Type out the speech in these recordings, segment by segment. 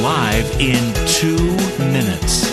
live in 2 minutes.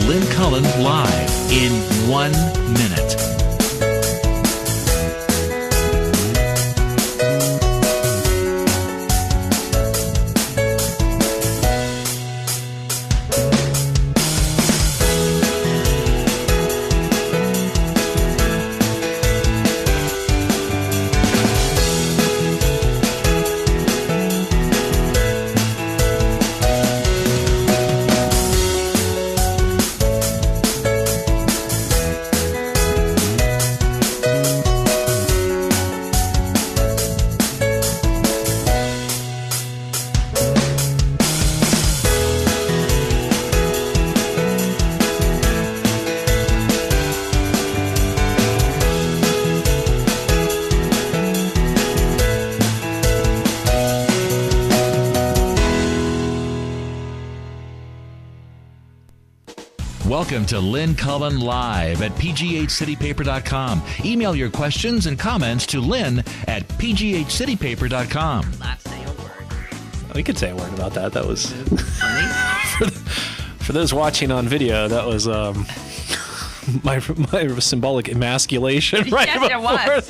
Lynn Cullen live in 1 minute. Welcome to Lynn Cullen Live at pghcitypaper.com. Email your questions and comments to Lynn at pghcitypaper.com. Not say a word. We could say a word about that. That was Funny. for those watching on video. That was my symbolic emasculation. Right Yes, it was.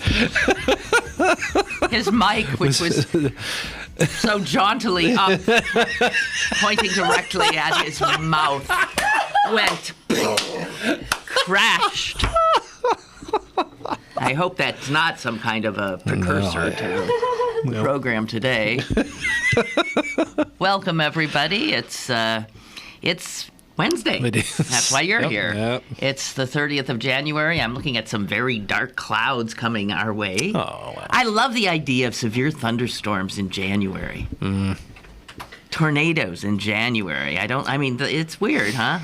His mic, which was so jauntily up, pointing directly at his mouth, went crashed. I hope that's not some kind of a precursor to the program today. Welcome, everybody. It's Wednesday. It is. That's why you're here. Yep. It's the 30th of January. I'm looking at some very dark clouds coming our way. Oh, wow. I love the idea of severe thunderstorms in January. Tornadoes in January. It's weird, huh?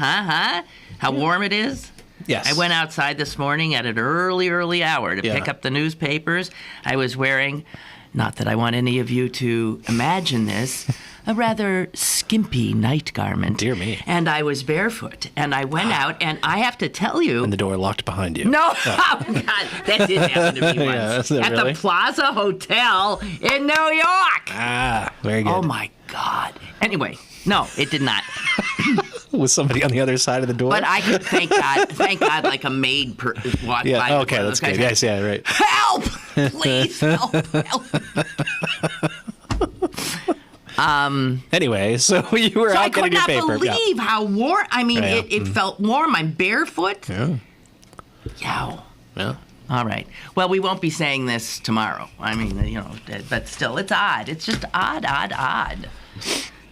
How warm it is? Yes. I went outside this morning at an early hour to pick up the newspapers. I was wearing, not that I want any of you to imagine this, a rather skimpy night garment. Dear me. And I was barefoot. And I went out, and I have to tell you... And the door locked behind you. No, oh, God, that did happen to me once. Yeah, at really? the Plaza Hotel in New York. Ah, very good. Oh, my God. Anyway, no, it did not. Was somebody on the other side of the door? But I could, thank God, like a maid walked by. Yeah, okay, that's good. Yes, yeah, right. Help! Please, help. Anyway, so you were out getting your paper. I could not believe how warm. I mean, it felt warm. I'm barefoot. Yeah. Yow. Yeah. All right. Well, we won't be saying this tomorrow. I mean, but still, it's odd. It's just odd.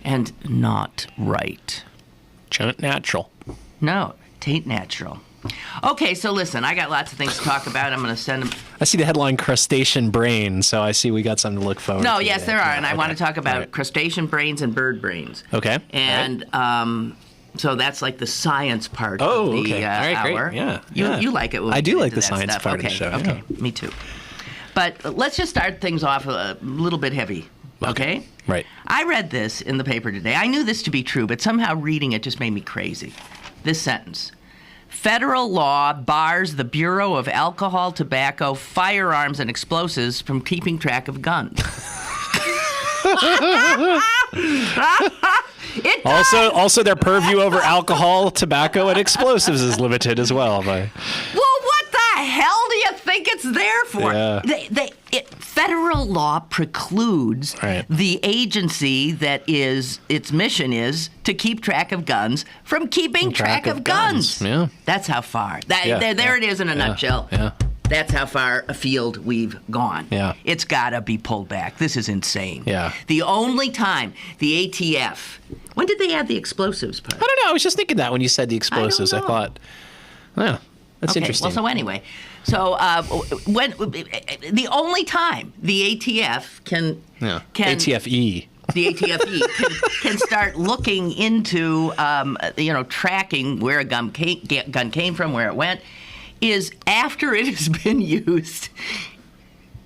And not right. Chunt natural. No, tain't natural. Okay, so listen, I got lots of things to talk about. I'm going to send them. I see the headline crustacean brain, so I see we got something to look forward to. No, yes, today. there are, and I want to talk about Right. crustacean brains and bird brains. Okay. And so that's like the science part Oh, of the okay. All right, great. hour. Yeah. You like it when we I do get like into the that science stuff. part of the show, Okay, me too. But let's just start things off a little bit heavy, okay? Right. I read this in the paper today. I knew this to be true, but somehow reading it just made me crazy. This sentence. Federal law bars the Bureau of Alcohol, Tobacco, Firearms, and Explosives from keeping track of guns. It does. Also, their purview over alcohol, tobacco, and explosives is limited as well. Well, what the hell do you think it's there for? Yeah. Federal law precludes Right. the agency that its mission is to keep track of guns from keeping track of guns. Yeah. That's how far. Yeah. There it is in a nutshell. Yeah. That's how far afield we've gone. Yeah. It's got to be pulled back. This is insane. Yeah. The only time the ATF, when did they add the explosives part? I don't know. I was just thinking that when you said the explosives. I know. thought, yeah, that's interesting. Well, so anyway, when the only time the ATF can ATFE. the ATFE can start looking into tracking where a gun came from, where it went, is after it has been used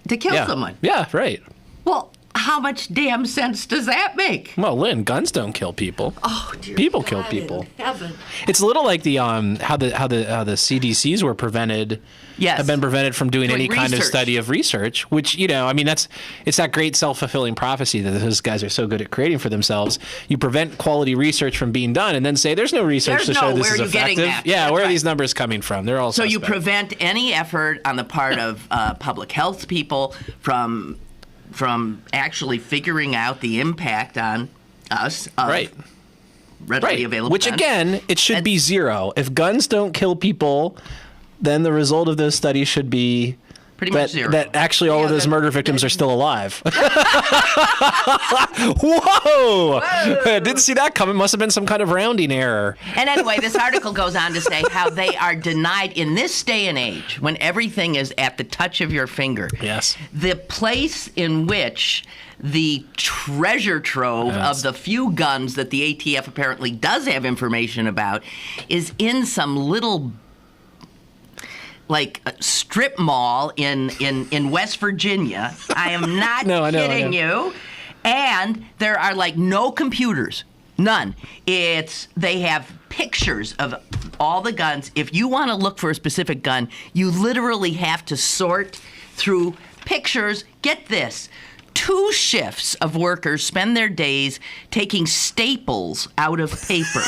to kill someone. Yeah, right. Well, how much damn sense does that make? Well, Lynn, guns don't kill people. Oh, dear People God kill people. in heaven. It's a little like the how the CDCs were prevented. Yes. Have been prevented from doing any kind of research. study of research, which, it's that great self-fulfilling prophecy that those guys are so good at creating for themselves. You prevent quality research from being done and then say there's no research to show this where is are you getting effective. that? Yeah, That's where are right. these numbers coming from? They're all So you suspect. prevent any effort on the part of public health people from actually figuring out the impact on us of Right. readily available Which guns. again, it should be zero. If guns don't kill people, then the result of those studies should be Pretty much zero. that actually all of those murder victims are still alive. Whoa! Didn't see that coming. Must have been some kind of rounding error. And anyway, this article goes on to say how they are denied in this day and age when everything is at the touch of your finger. Yes. The place in which the treasure trove of the few guns that the ATF apparently does have information about is in some little strip mall in West Virginia. I am not kidding you. And there are no computers. None. They have pictures of all the guns. If you want to look for a specific gun, you literally have to sort through pictures. Get this. 2 shifts of workers spend their days taking staples out of paper.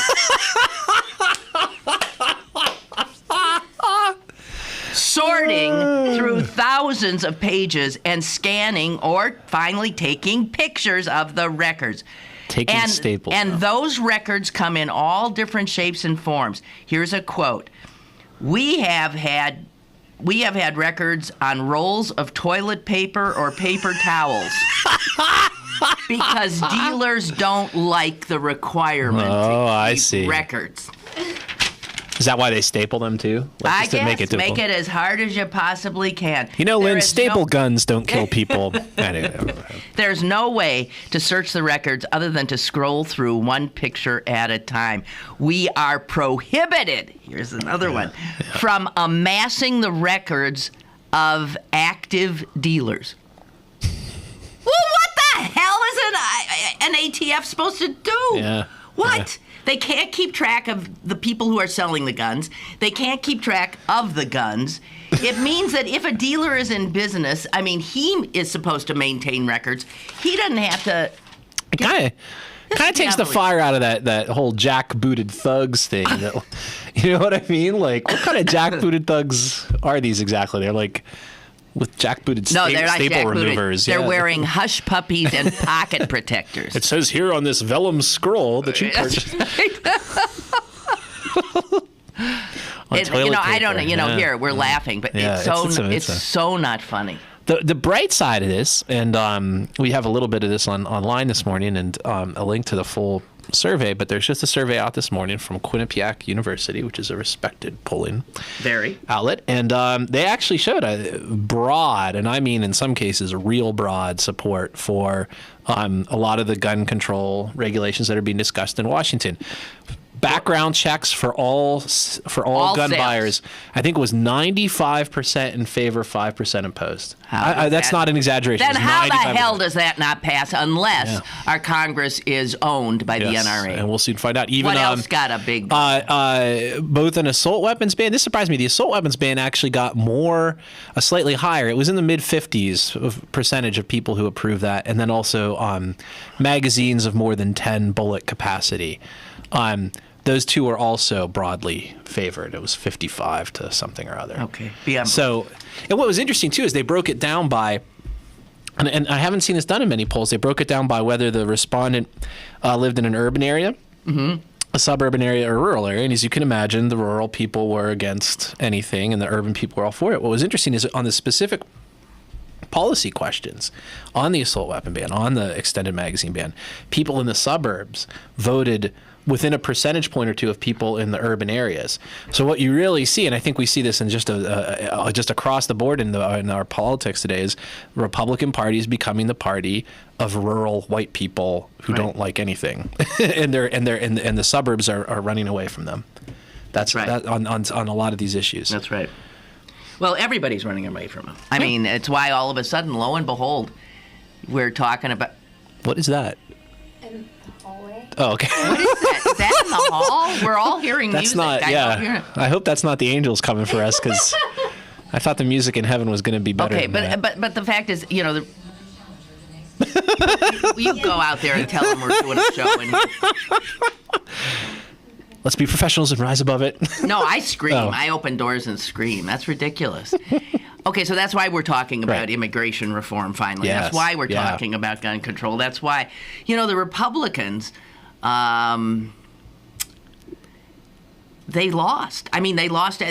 Sorting through thousands of pages and scanning or finally taking pictures of the records. Taking staples. And those records come in all different shapes and forms. Here's a quote. We have had records on rolls of toilet paper or paper towels because dealers don't like the requirement to keep records. Is that why they staple them too? I Just to guess make it as hard as you possibly can. Lynn, staple guns don't kill people. Anyway. There's no way to search the records other than to scroll through one picture at a time. We are prohibited, here's another one, from amassing the records of active dealers. Well, what the hell is an ATF supposed to do? Yeah. What? Yeah. They can't keep track of the people who are selling the guns. They can't keep track of the guns. It means that if a dealer is in business, he is supposed to maintain records. He doesn't have to. It kind of takes the fire out of that whole jackbooted thugs thing. You know what I mean? What kind of jackbooted thugs are these exactly? They're with jackbooted staple removers. They're wearing hush puppies and pocket protectors. It says here on this vellum scroll that you purchased. I don't know. Here we're laughing, but it's so not funny. The bright side of this, and we have a little bit of this online this morning, and a link to the full survey, but there's just a survey out this morning from Quinnipiac University, which is a respected polling outlet, and they actually showed a broad, and I mean in some cases real broad support for a lot of the gun control regulations that are being discussed in Washington. Background checks for all gun buyers, I think it was 95% in favor, 5% opposed. That's not an exaggeration. Then how the hell does that not pass unless our Congress is owned by the NRA? And we'll soon find out. What else got a big... both an assault weapons ban. This surprised me. The assault weapons ban actually got slightly higher. It was in the mid-50s percentage of people who approved that. And then also magazines of more than 10 bullet capacity. those two are also broadly favored. It was 55 to something or other. Okay. Beyond So, and what was interesting too is they broke it down by, and I haven't seen this done in many polls, they broke it down by whether the respondent lived in an urban area, a suburban area, or a rural area. And as you can imagine, the rural people were against anything and the urban people were all for it. What was interesting is on the specific policy questions on the assault weapon ban, on the extended magazine ban, people in the suburbs voted within a percentage point or two of people in the urban areas. So what you really see, and I think we see this in just across the board in our politics today, is the Republican Party is becoming the party of rural white people who don't like anything, and the suburbs are running away from them. That's right. That, on a lot of these issues. That's right. Well, everybody's running away from them. I mean, it's why all of a sudden, lo and behold, we're talking about. What is that? In the hallway. Oh, okay. What is that? Is that in the hall? We're all hearing That's music. not. Yeah. I hope that's not the angels coming for us, because I thought the music in heaven was going to be better. Okay, than that. but the fact is, you know, you go out there and tell them we're doing a show in here. Let's be professionals and rise above it. No, I scream. Oh. I open doors and scream. That's ridiculous. Okay, so that's why we're talking about immigration reform finally. Yes. That's why we're talking about gun control. That's why, you know, the Republicans, they lost. I mean, they lost.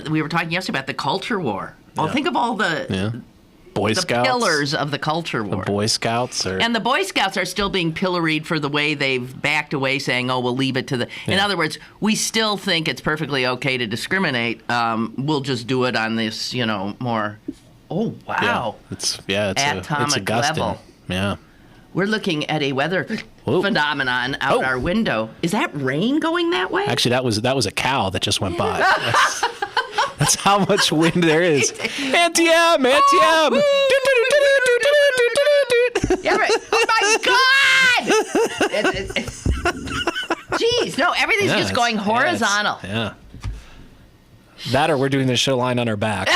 We were talking yesterday about the culture war. Well, think of all the Boy Scouts. pillars of the culture war. The Boy Scouts. And the Boy Scouts are still being pilloried for the way they've backed away, saying, oh, we'll leave it to the... In other words, we still think it's perfectly okay to discriminate. We'll just do it on this, you know, more... Oh, wow. It's atomic Augustine. level. Yeah. We're looking at a weather phenomenon out our window. Is that rain going that way? Actually, that was a cow that just went by. That's how much wind there is. Anti-am! Anti-am! Yeah, right. Oh, my God! Jeez, no, everything's just going horizontal. Yeah. That or we're doing the show lying on our back.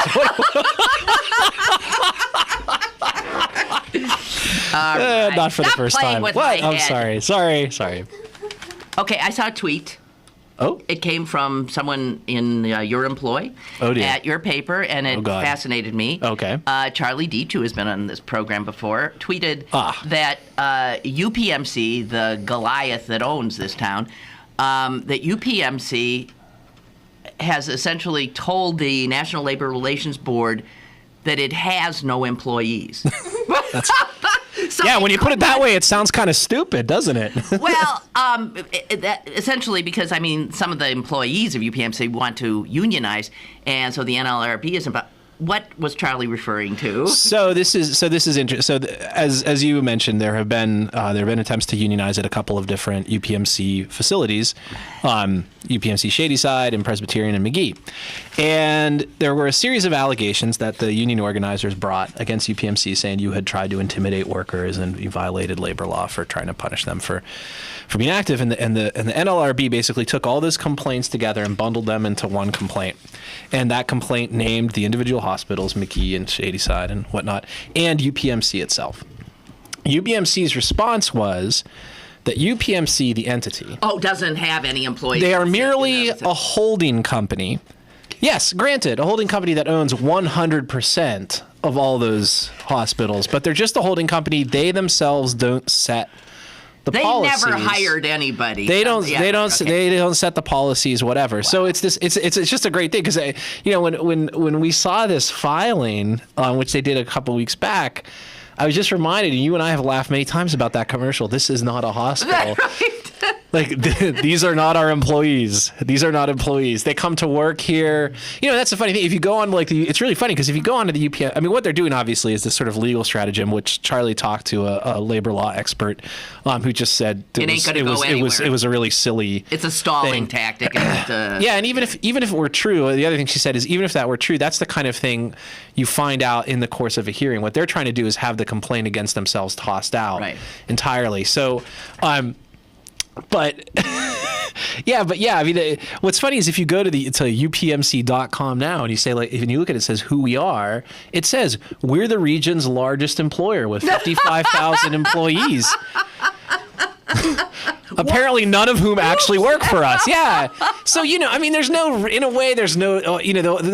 Right. Not for Stop the first playing time. with What? my I'm head. sorry. Okay, I saw a tweet. Oh. It came from someone in your employ at your paper, and it fascinated me. Okay. Charlie Deitch, who has been on this program before, tweeted that UPMC, the Goliath that owns this town, that UPMC has essentially told the National Labor Relations Board that it has no employees. So when you put it that way, it sounds kind of stupid, doesn't it? Well, essentially because, I mean, some of the employees of UPMC want to unionize, and so the NLRB isn't. But what was Charlie referring to? So this is interesting. So as you mentioned, there have been attempts to unionize at a couple of different UPMC facilities, UPMC Shadyside and Presbyterian and McGee, and there were a series of allegations that the union organizers brought against UPMC, saying you had tried to intimidate workers and you violated labor law for trying to punish them for being active. And the NLRB basically took all those complaints together and bundled them into one complaint. And that complaint named the individual hospitals, McKee and Shadyside and whatnot, and UPMC itself. UPMC's response was that UPMC, the entity, doesn't have any employees. They are merely a holding company. Yes, granted, a holding company that owns 100% of all those hospitals, but they're just a holding company. They themselves don't set the policies. They never hired anybody. They don't set the policies, whatever. Wow. So it's just a great thing, because when we saw this filing, which they did a couple weeks back, I was just reminded, and you and I have laughed many times about that commercial. This is not a hospital. Like, these are not our employees. These are not employees. They come to work here. You know, that's the funny thing. If you go on, it's really funny, because if you go on to the UPM, I mean, what they're doing, obviously, is this sort of legal stratagem, which Charlie talked to a labor law expert who just said it was a really silly It's a stalling tactic. Yeah, and even if it were true, the other thing she said is, even if that were true, that's the kind of thing you find out in the course of a hearing. What they're trying to do is have the complaint against themselves tossed out entirely. So, But I mean, what's funny is if you go to upmc.com now and you say, if you look at it, it says who we are. It says we're the region's largest employer with 55,000 employees. Apparently none of whom actually work for us. Yeah. So, I mean, there's no,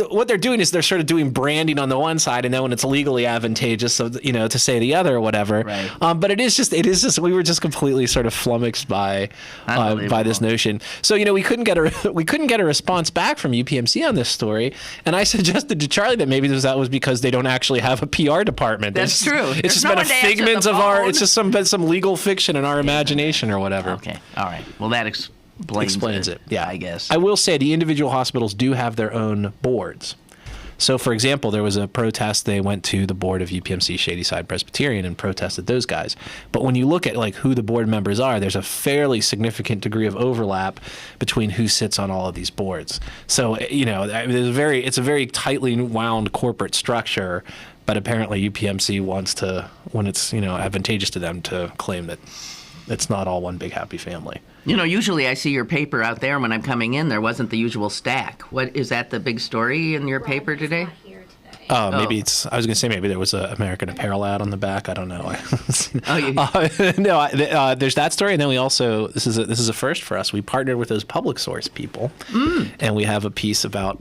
what they're doing is they're sort of doing branding on the one side, and then when it's legally advantageous, to say the other or whatever. Right. But it is just, we were just completely sort of flummoxed by this notion. So, we couldn't get a response back from UPMC on this story. And I suggested to Charlie that maybe that was because they don't actually have a PR department. That's true. It's just been a figment of it's just some legal fiction in our imagination or whatever. Okay. All right. Well, that explains it. Yeah. I guess. I will say the individual hospitals do have their own boards. So, for example, there was a protest. They went to the board of UPMC Shadyside Presbyterian and protested those guys. But when you look at who the board members are, there's a fairly significant degree of overlap between who sits on all of these boards. So, it's a very tightly wound corporate structure. But apparently UPMC wants to, when it's advantageous to them, to claim that it's not all one big happy family. Usually I see your paper out there, and when I'm coming in, there wasn't the usual stack. What is that? The big story in your paper today? Not here today. Maybe it's. I was going to say maybe there was an American Apparel ad on the back. I don't know. There's that story, and then we also this is a first for us. We partnered with those public source people, and we have a piece about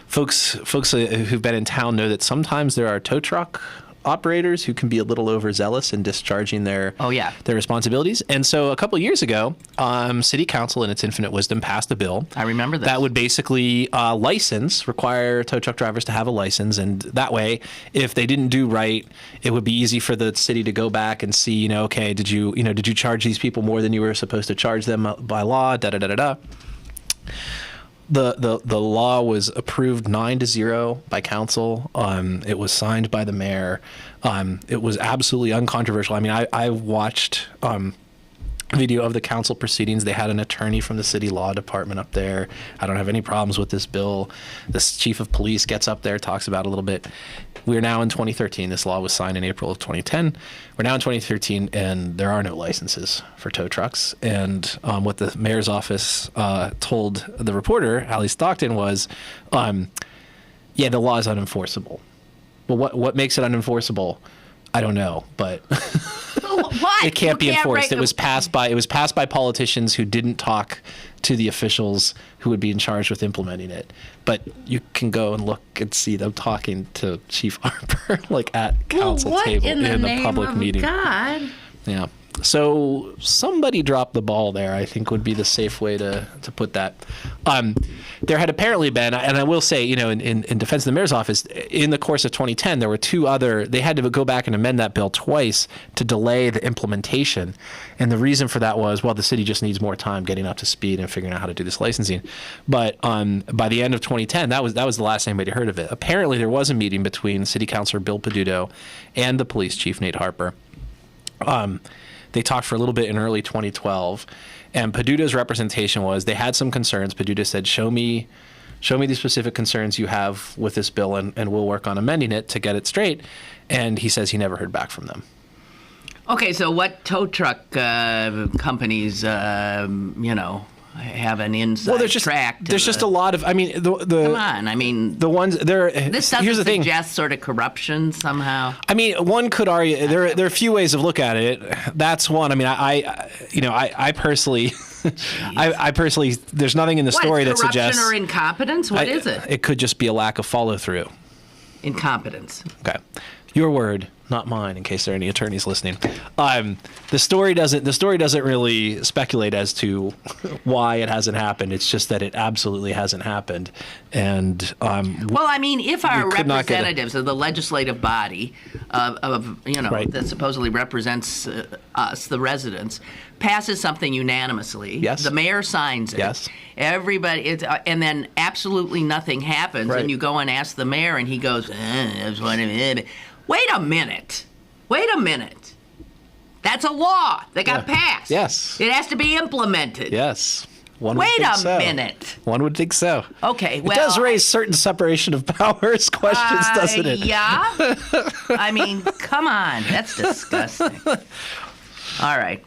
folks who've been in town know that sometimes there are tow truck operators who can be a little overzealous in discharging their responsibilities. And so a couple of years ago, City Council, in its infinite wisdom, passed a bill. I remember this. That would basically require tow truck drivers to have a license. And that way, if they didn't do right, it would be easy for the city to go back and see, okay, did you charge these people more than you were supposed to charge them by law, da-da-da-da-da. The law was approved 9-0 by council. It was signed by the mayor. It was absolutely uncontroversial. I mean, I watched video of the council proceedings. They had an attorney from the city law department up there. I don't have any problems with this bill. The chief of police gets up there, talks about it a little bit. We're now in 2013. This law was signed in April of 2010. We're now in 2013, and there are no licenses for tow trucks. And what the mayor's office told the reporter, Allie Stockton, was, the law is unenforceable. Well, what makes it unenforceable? I don't know, but what? It can't be enforced. It was passed by politicians who didn't talk to the officials who would be in charge with implementing it. But you can go and look and see them talking to Chief Harper, at council table in a public meeting. God. Yeah. So somebody dropped the ball there, I think would be the safe way to put that. There had apparently been, and I will say, in defense of the mayor's office, in the course of 2010, there were they had to go back and amend that bill twice to delay the implementation. And the reason for that was, the city just needs more time getting up to speed and figuring out how to do this licensing. But by the end of 2010, that was the last anybody heard of it. Apparently, there was a meeting between City Councilor Bill Peduto and the police chief, Nate Harper. They talked for a little bit in early 2012, and Peduto's representation was they had some concerns. Peduto said, show me the specific concerns you have with this bill, and we'll work on amending it to get it straight. And he says he never heard back from them. Okay, so what tow truck companies, have an inside track? There's just a lot of. I mean, come on. I mean, the ones there. This doesn't suggest sort of corruption somehow. I mean, one could argue there are a few ways of looking at it. That's one. I mean, I personally. I personally, there's nothing in the story that suggests corruption or incompetence. What is it? It could just be a lack of follow through. Incompetence. Okay, your word, not mine. In case there are any attorneys listening, the story doesn't really speculate as to why it hasn't happened. It's just that it absolutely hasn't happened. And if our representatives of the legislative body right. that supposedly represents us, the residents, passes something unanimously, yes. The mayor signs it, yes. Everybody, and then absolutely nothing happens, right. And you go and ask the mayor, and he goes, Wait a minute. That's a law that got passed. Yes. It has to be implemented. Yes. Wait a minute. One would think so. Okay, well... It does raise certain separation of powers questions, doesn't it? Yeah. I mean, come on. That's disgusting. All right.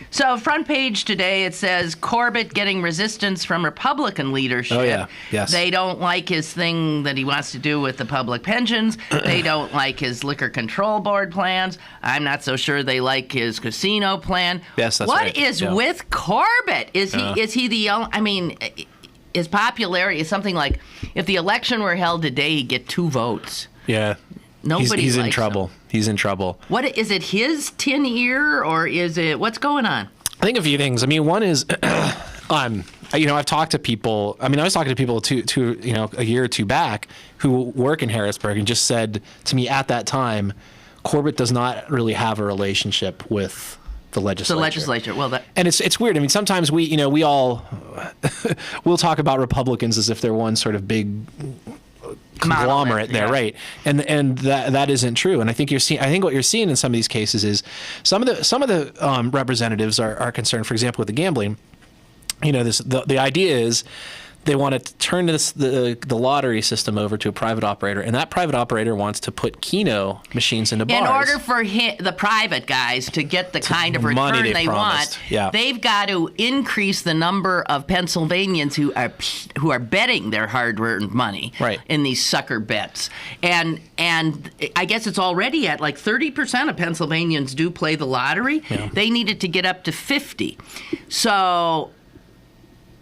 So front page today, it says Corbett getting resistance from Republican leadership. Oh, yeah. Yes. They don't like his thing that he wants to do with the public pensions. They don't like his liquor control board plans. I'm not so sure they like his casino plan. Yes, that's What right. is Yeah. with Corbett? Is he the only, I mean, his popularity is something like, if the election were held today, he'd get 2 votes. Yeah. Nobody He's in likes trouble. him. He's in trouble. What is it? His tin ear, or is it what's going on? I think a few things. I mean, one is, I've talked to people. I mean, I was talking to people a year or two back who work in Harrisburg and just said to me at that time, Corbett does not really have a relationship with the legislature. The legislature. Well, and it's weird. I mean, sometimes we all we'll talk about Republicans as if they're one sort of big conglomerate there, yeah. right? And that isn't true. And I think what you're seeing in some of these cases is some of the representatives are concerned. For example, with the gambling, the idea is they want to turn the lottery system over to a private operator, and that private operator wants to put keno machines into bars. In order for the private guys to get the kind of money return they want, promised. Yeah. they've got to increase the number of Pennsylvanians who are betting their hard-earned money Right. in these sucker bets. And I guess it's already at like 30% of Pennsylvanians do play the lottery. Yeah. They needed to get up to 50. So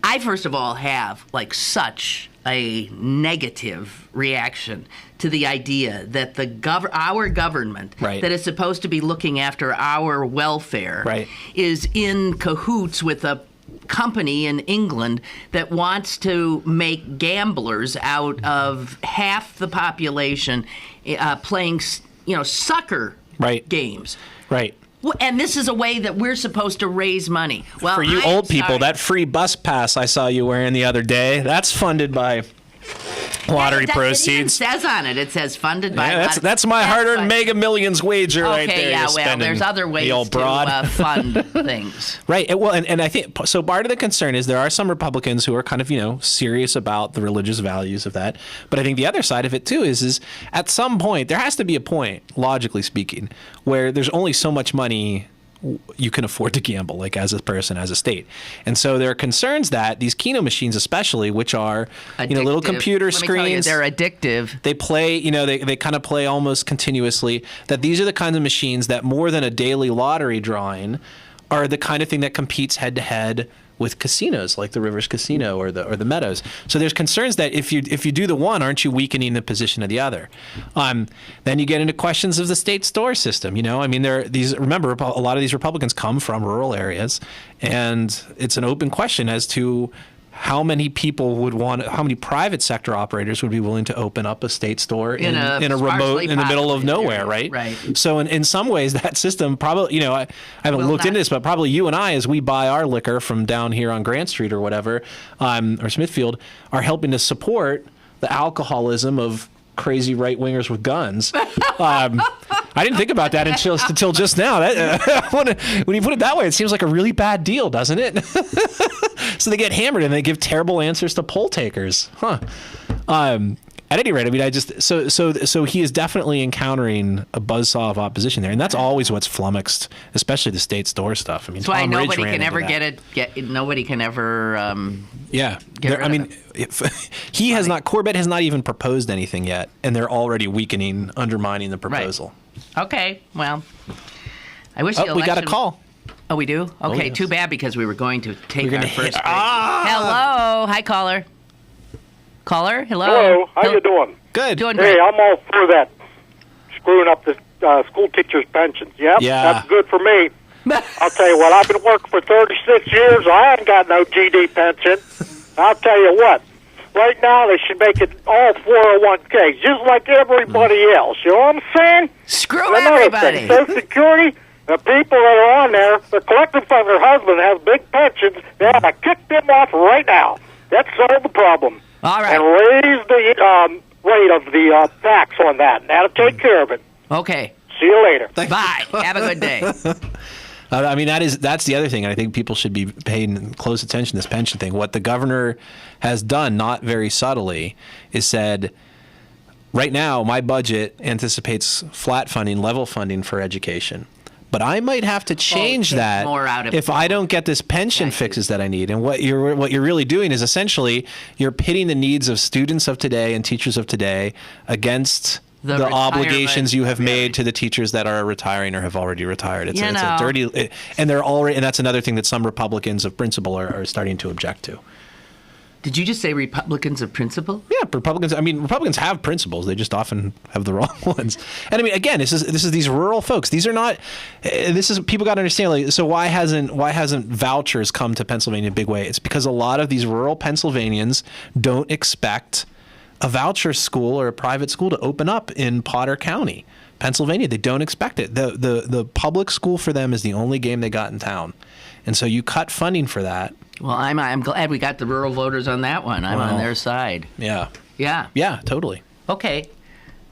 I, first of all, have like such a negative reaction to the idea that our government Right. that is supposed to be looking after our welfare Right. is in cahoots with a company in England that wants to make gamblers out of half the population playing, sucker Right. games. Right. And this is a way that we're supposed to raise money. Well, For you I'm old people, sorry. that free bus pass I saw you wearing the other day, that's funded by lottery proceeds. It says on it. It says funded by. Yeah, that's my hard-earned why- Mega Millions wager right there. Okay, yeah, you're well, spending, there's other ways the old broad. to fund things. Right. And I think so. Part of the concern is there are some Republicans who are kind of serious about the religious values of that. But I think the other side of it too is at some point there has to be a point, logically speaking, where there's only so much money you can afford to gamble, like as a person, as a state. And so there are concerns that these keno machines, especially, which are little Addictive. computer Let me tell you, screens, they're addictive. they play, they kind of play almost continuously, that these are the kinds of machines that more than a daily lottery drawing are the kind of thing that competes head to head with casinos like the Rivers Casino or the Meadows. So there's concerns that if you do the one, aren't you weakening the position of the other? Then you get into questions of the state store system. I mean, remember, a lot of these Republicans come from rural areas, and it's an open question as to how many private sector operators would be willing to open up a state store in a remote, in the middle of nowhere, right? Right. So in some ways, that system probably, I haven't looked into this, but probably you and I, as we buy our liquor from down here on Grant Street or whatever, or Smithfield, are helping to support the alcoholism of crazy right-wingers with guns. I didn't think about that until just now. When you put it that way, it seems like a really bad deal, doesn't it? So they get hammered and they give terrible answers to poll takers. Huh. At any rate, I mean, so he is definitely encountering a buzzsaw of opposition there, and that's always what's flummoxed, especially the state store stuff. I mean, That's why Tom Ridge nobody ran can into ever that. nobody can ever. Yeah, get rid of it. Corbett has not even proposed anything yet, and they're already undermining the proposal. Okay, well, I wish the election. We got a call. Oh, we do? Okay, yes. Too bad, because we were going to take We're our gonna first break. hit- Hello. Hi, caller. Caller, hello. Hello, how you doing? Good. Doing Hey, great. I'm all for that. Screwing up the school teachers' pensions. Yep, Yeah. that's good for me. I'll tell you what, I've been working for 36 years. I haven't got no GD pension. I'll tell you what, right now they should make it all 401ks, just like everybody else. You know what I'm saying? Screw Another everybody. thing, Social Security, the people that are on there, they're collecting from their husband that has big pensions. They have to kick them off right now. That solved the problem. All right. And raise the rate of the tax on that. And that'll take care of it. Okay. See you later. Bye. Have a good day. I mean, that's the other thing. I think people should be paying close attention to this pension thing. What the governor has done, not very subtly, is said, right now, my budget anticipates flat funding, level funding for education. but I might have to change that more out of if I don't get this pension fixes that I need. And what you're really doing is essentially you're pitting the needs of students of today and teachers of today against the obligations you have made to the teachers that are retiring or have already retired. It's a dirty, and that's another thing that some Republicans of principle are starting to object to. Did you just say Republicans of principle? Yeah, Republicans have principles. They just often have the wrong ones. And I mean, again, this is these rural folks. These are not. This is people got to understand. Like, so why hasn't vouchers come to Pennsylvania in a big way? It's because a lot of these rural Pennsylvanians don't expect a voucher school or a private school to open up in Potter County, Pennsylvania. They don't expect it. The public school for them is the only game they got in town. And so you cut funding for that. Well, I'm glad we got the rural voters on that one. I'm on their side. Yeah. Yeah. Yeah, totally. Okay.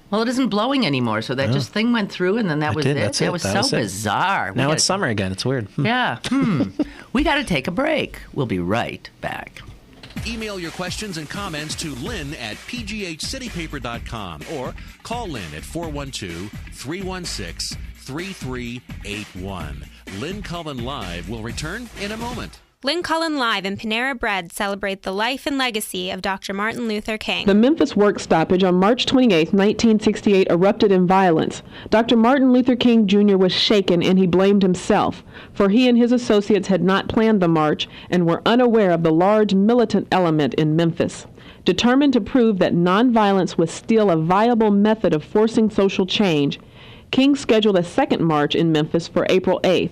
Well, it isn't blowing anymore, so that just thing went through, and then that was it. That was so bizarre. Now it's summer again. It's weird. Yeah. We got to take a break. We'll be right back. Email your questions and comments to Lynn at pghcitypaper.com or call Lynn at 412-316-3381. Lynn Cullen Live will return in a moment. Lynn Cullen Live and Panera Bread celebrate the life and legacy of Dr. Martin Luther King. The Memphis work stoppage on March 28, 1968 erupted in violence. Dr. Martin Luther King Jr. was shaken and he blamed himself, for he and his associates had not planned the march and were unaware of the large militant element in Memphis. Determined to prove that nonviolence was still a viable method of forcing social change, King scheduled a second march in Memphis for April 8th.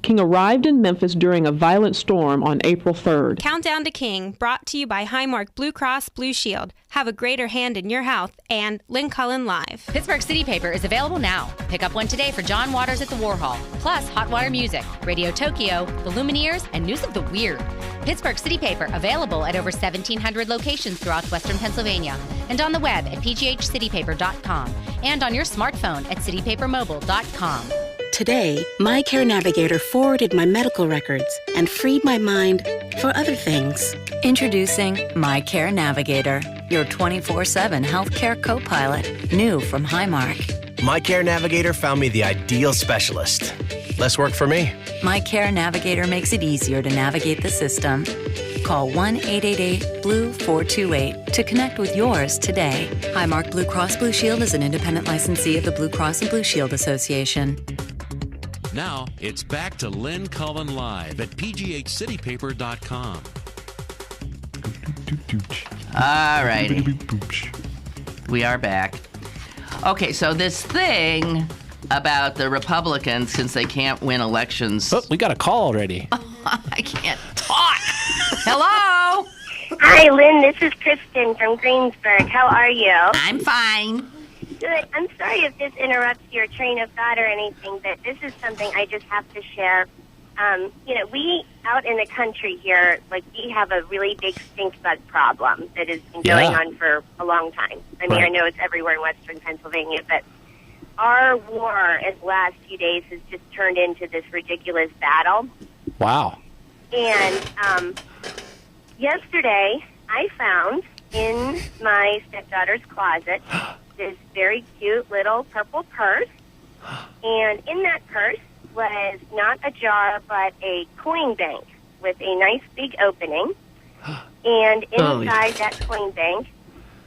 King arrived in Memphis during a violent storm on April 3rd. Countdown to King, brought to you by Highmark Blue Cross Blue Shield. Have a greater hand in your health, and Lynn Cullen Live. Pittsburgh City Paper is available now. Pick up one today for John Waters at the Warhol, plus Hot Water Music, Radio Tokyo, The Lumineers, and News of the Weird. Pittsburgh City Paper available at over 1,700 locations throughout Western Pennsylvania, and on the web at pghcitypaper.com, and on your smartphone at citypapermobile.com. Today, My Care Navigator forwarded my medical records and freed my mind for other things. Introducing My Care Navigator, your 24/7 healthcare co-pilot, new from Highmark. My Care Navigator found me the ideal specialist. Less work for me. My Care Navigator makes it easier to navigate the system. Call 1-888-BLUE-428 to connect with yours today. Highmark Blue Cross Blue Shield is an independent licensee of the Blue Cross and Blue Shield Association. Now, it's back to Lynn Cullen Live at pghcitypaper.com. All righty. We are back. Okay, so this thing about the Republicans, since they can't win elections... Oh, we got a call already. I can't talk. Hello? Hi, Lynn. This is Kristen from Greensburg. How are you? I'm fine. Good. I'm sorry if this interrupts your train of thought or anything, but this is something I just have to share. We out in the country here, we have a really big stink bug problem that has been going on for a long time. I mean, I know it's everywhere in Western Pennsylvania, but our war in the last few days has just turned into this ridiculous battle. Wow. And yesterday, I found in my stepdaughter's closet this very cute little purple purse. And in that purse was not a jar, but a coin bank with a nice big opening. And inside that coin bank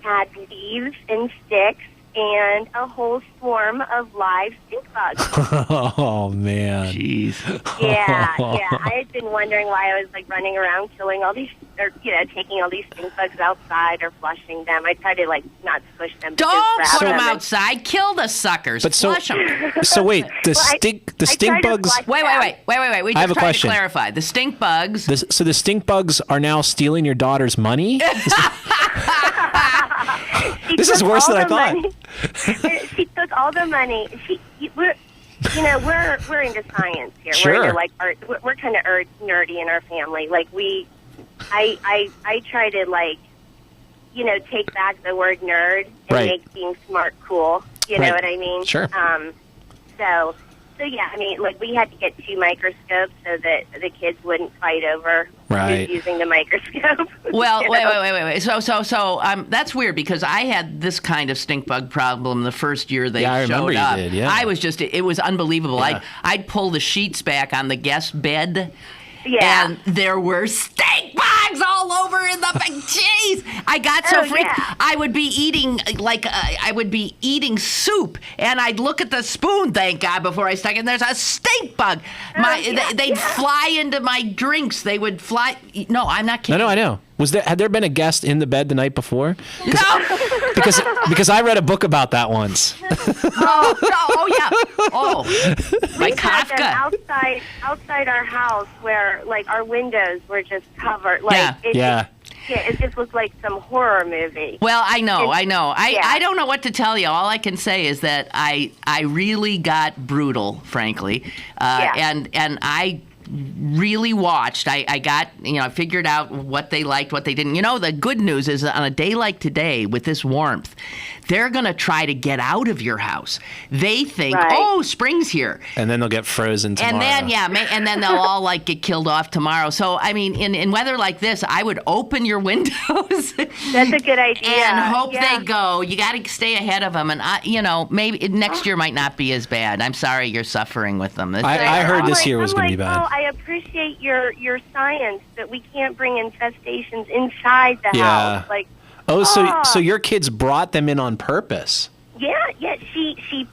had leaves and sticks and a whole swarm of live stink bugs. Oh, man. Jeez. Yeah. I had been wondering why I was running around killing all these, or taking all these stink bugs outside or flushing them. I try to not squish them. Don't put them outside. Kill the suckers. But flush them. So wait, the stink bugs. Wait. We just trying to clarify. The stink bugs. So the stink bugs are now stealing your daughter's money? This is worse than I thought. She took all the money. We're into science here. Sure. We're into art. We're kind of nerdy in our family. I try to take back the word nerd and make being smart cool. You know what I mean? Sure. So yeah, I mean, we had to get 2 microscopes so that the kids wouldn't fight over Right. who's using the microscope. Well, You know? wait. So that's weird because I had this kind of stink bug problem the first year they I remember showed up. you did, yeah. I was it was unbelievable. Yeah. I'd pull the sheets back on the guest bed. Yeah. And there were stink bugs all over in the jeez. I got so freaked. Yeah. I would be eating soup, and I'd look at the spoon. Thank God before I stuck it. And there's a stink bug. They'd fly into my drinks. They would fly. No, I'm not kidding. No, I know. Had there been a guest in the bed the night before? No. Because I read a book about that once. Oh yeah. Oh, like Kafka. Had them outside our house where like our windows were just covered. Like Yeah. it just looked like some horror movie. Well, I know. I don't know what to tell you. All I can say is that I really got brutal, frankly, and I really watched. I got, I figured out what they liked, what they didn't. The good news is that on a day like today with this warmth, they're going to try to get out of your house. They think, oh, spring's here. And then they'll get frozen tomorrow. And then they'll all get killed off tomorrow. So, I mean, in weather like this, I would open your windows. That's a good idea. And hope they go. You got to stay ahead of them. And, maybe next year might not be as bad. I'm sorry you're suffering with them. I heard this year was going to be bad. Oh, I appreciate your science, but we can't bring infestations inside the house. So your kids brought them in on purpose? Yeah. She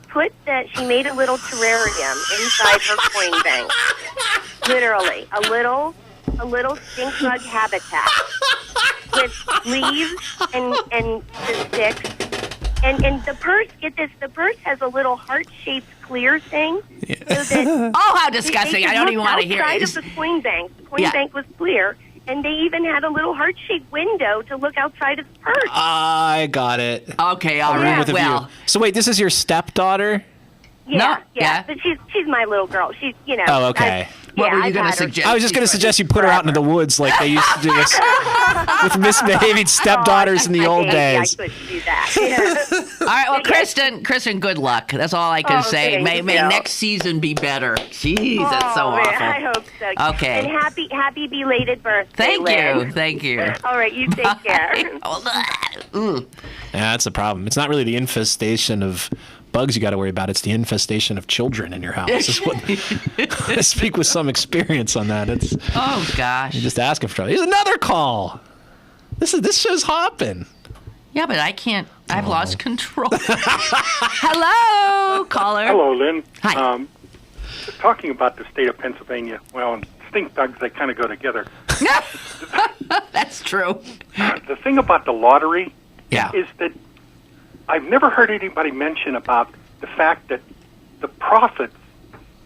made a little terrarium inside her coin bank. Literally, a little stink bug habitat with leaves and the sticks. And the purse, get this, the purse has a little heart-shaped clear thing. Yeah. So that how disgusting. I don't even want to hear it. Outside of the coin bank. The coin bank was clear. And they even had a little heart-shaped window to look outside of the purse. I got it. Okay, all right. With a view. So wait, this is your stepdaughter? Yeah. But she's my little girl. She's, Oh, okay. What were you going to suggest? I was just going to suggest you put her out into the woods like they used to do this with misbehaving stepdaughters in the old days. I couldn't do that. All right, well, Kristen, good luck. That's all I can say. May next season be better. Jeez, that's so awful. I hope so. Okay. And happy belated birthday, Lynn. Thank you. All right, you take care. Yeah, that's the problem. It's not really the infestation of bugs you got to worry about. It's the infestation of children in your house. I speak with some experience on that. Oh gosh. You're just asking for trouble. Here's another call. This show's hopping. Yeah, but I can't. I've lost control. Hello, caller. Hello, Lynn. Hi. Talking about the state of Pennsylvania. Well, and stink bugs, they kind of go together. That's true. The thing about the lottery is that I've never heard anybody mention about the fact that the profits,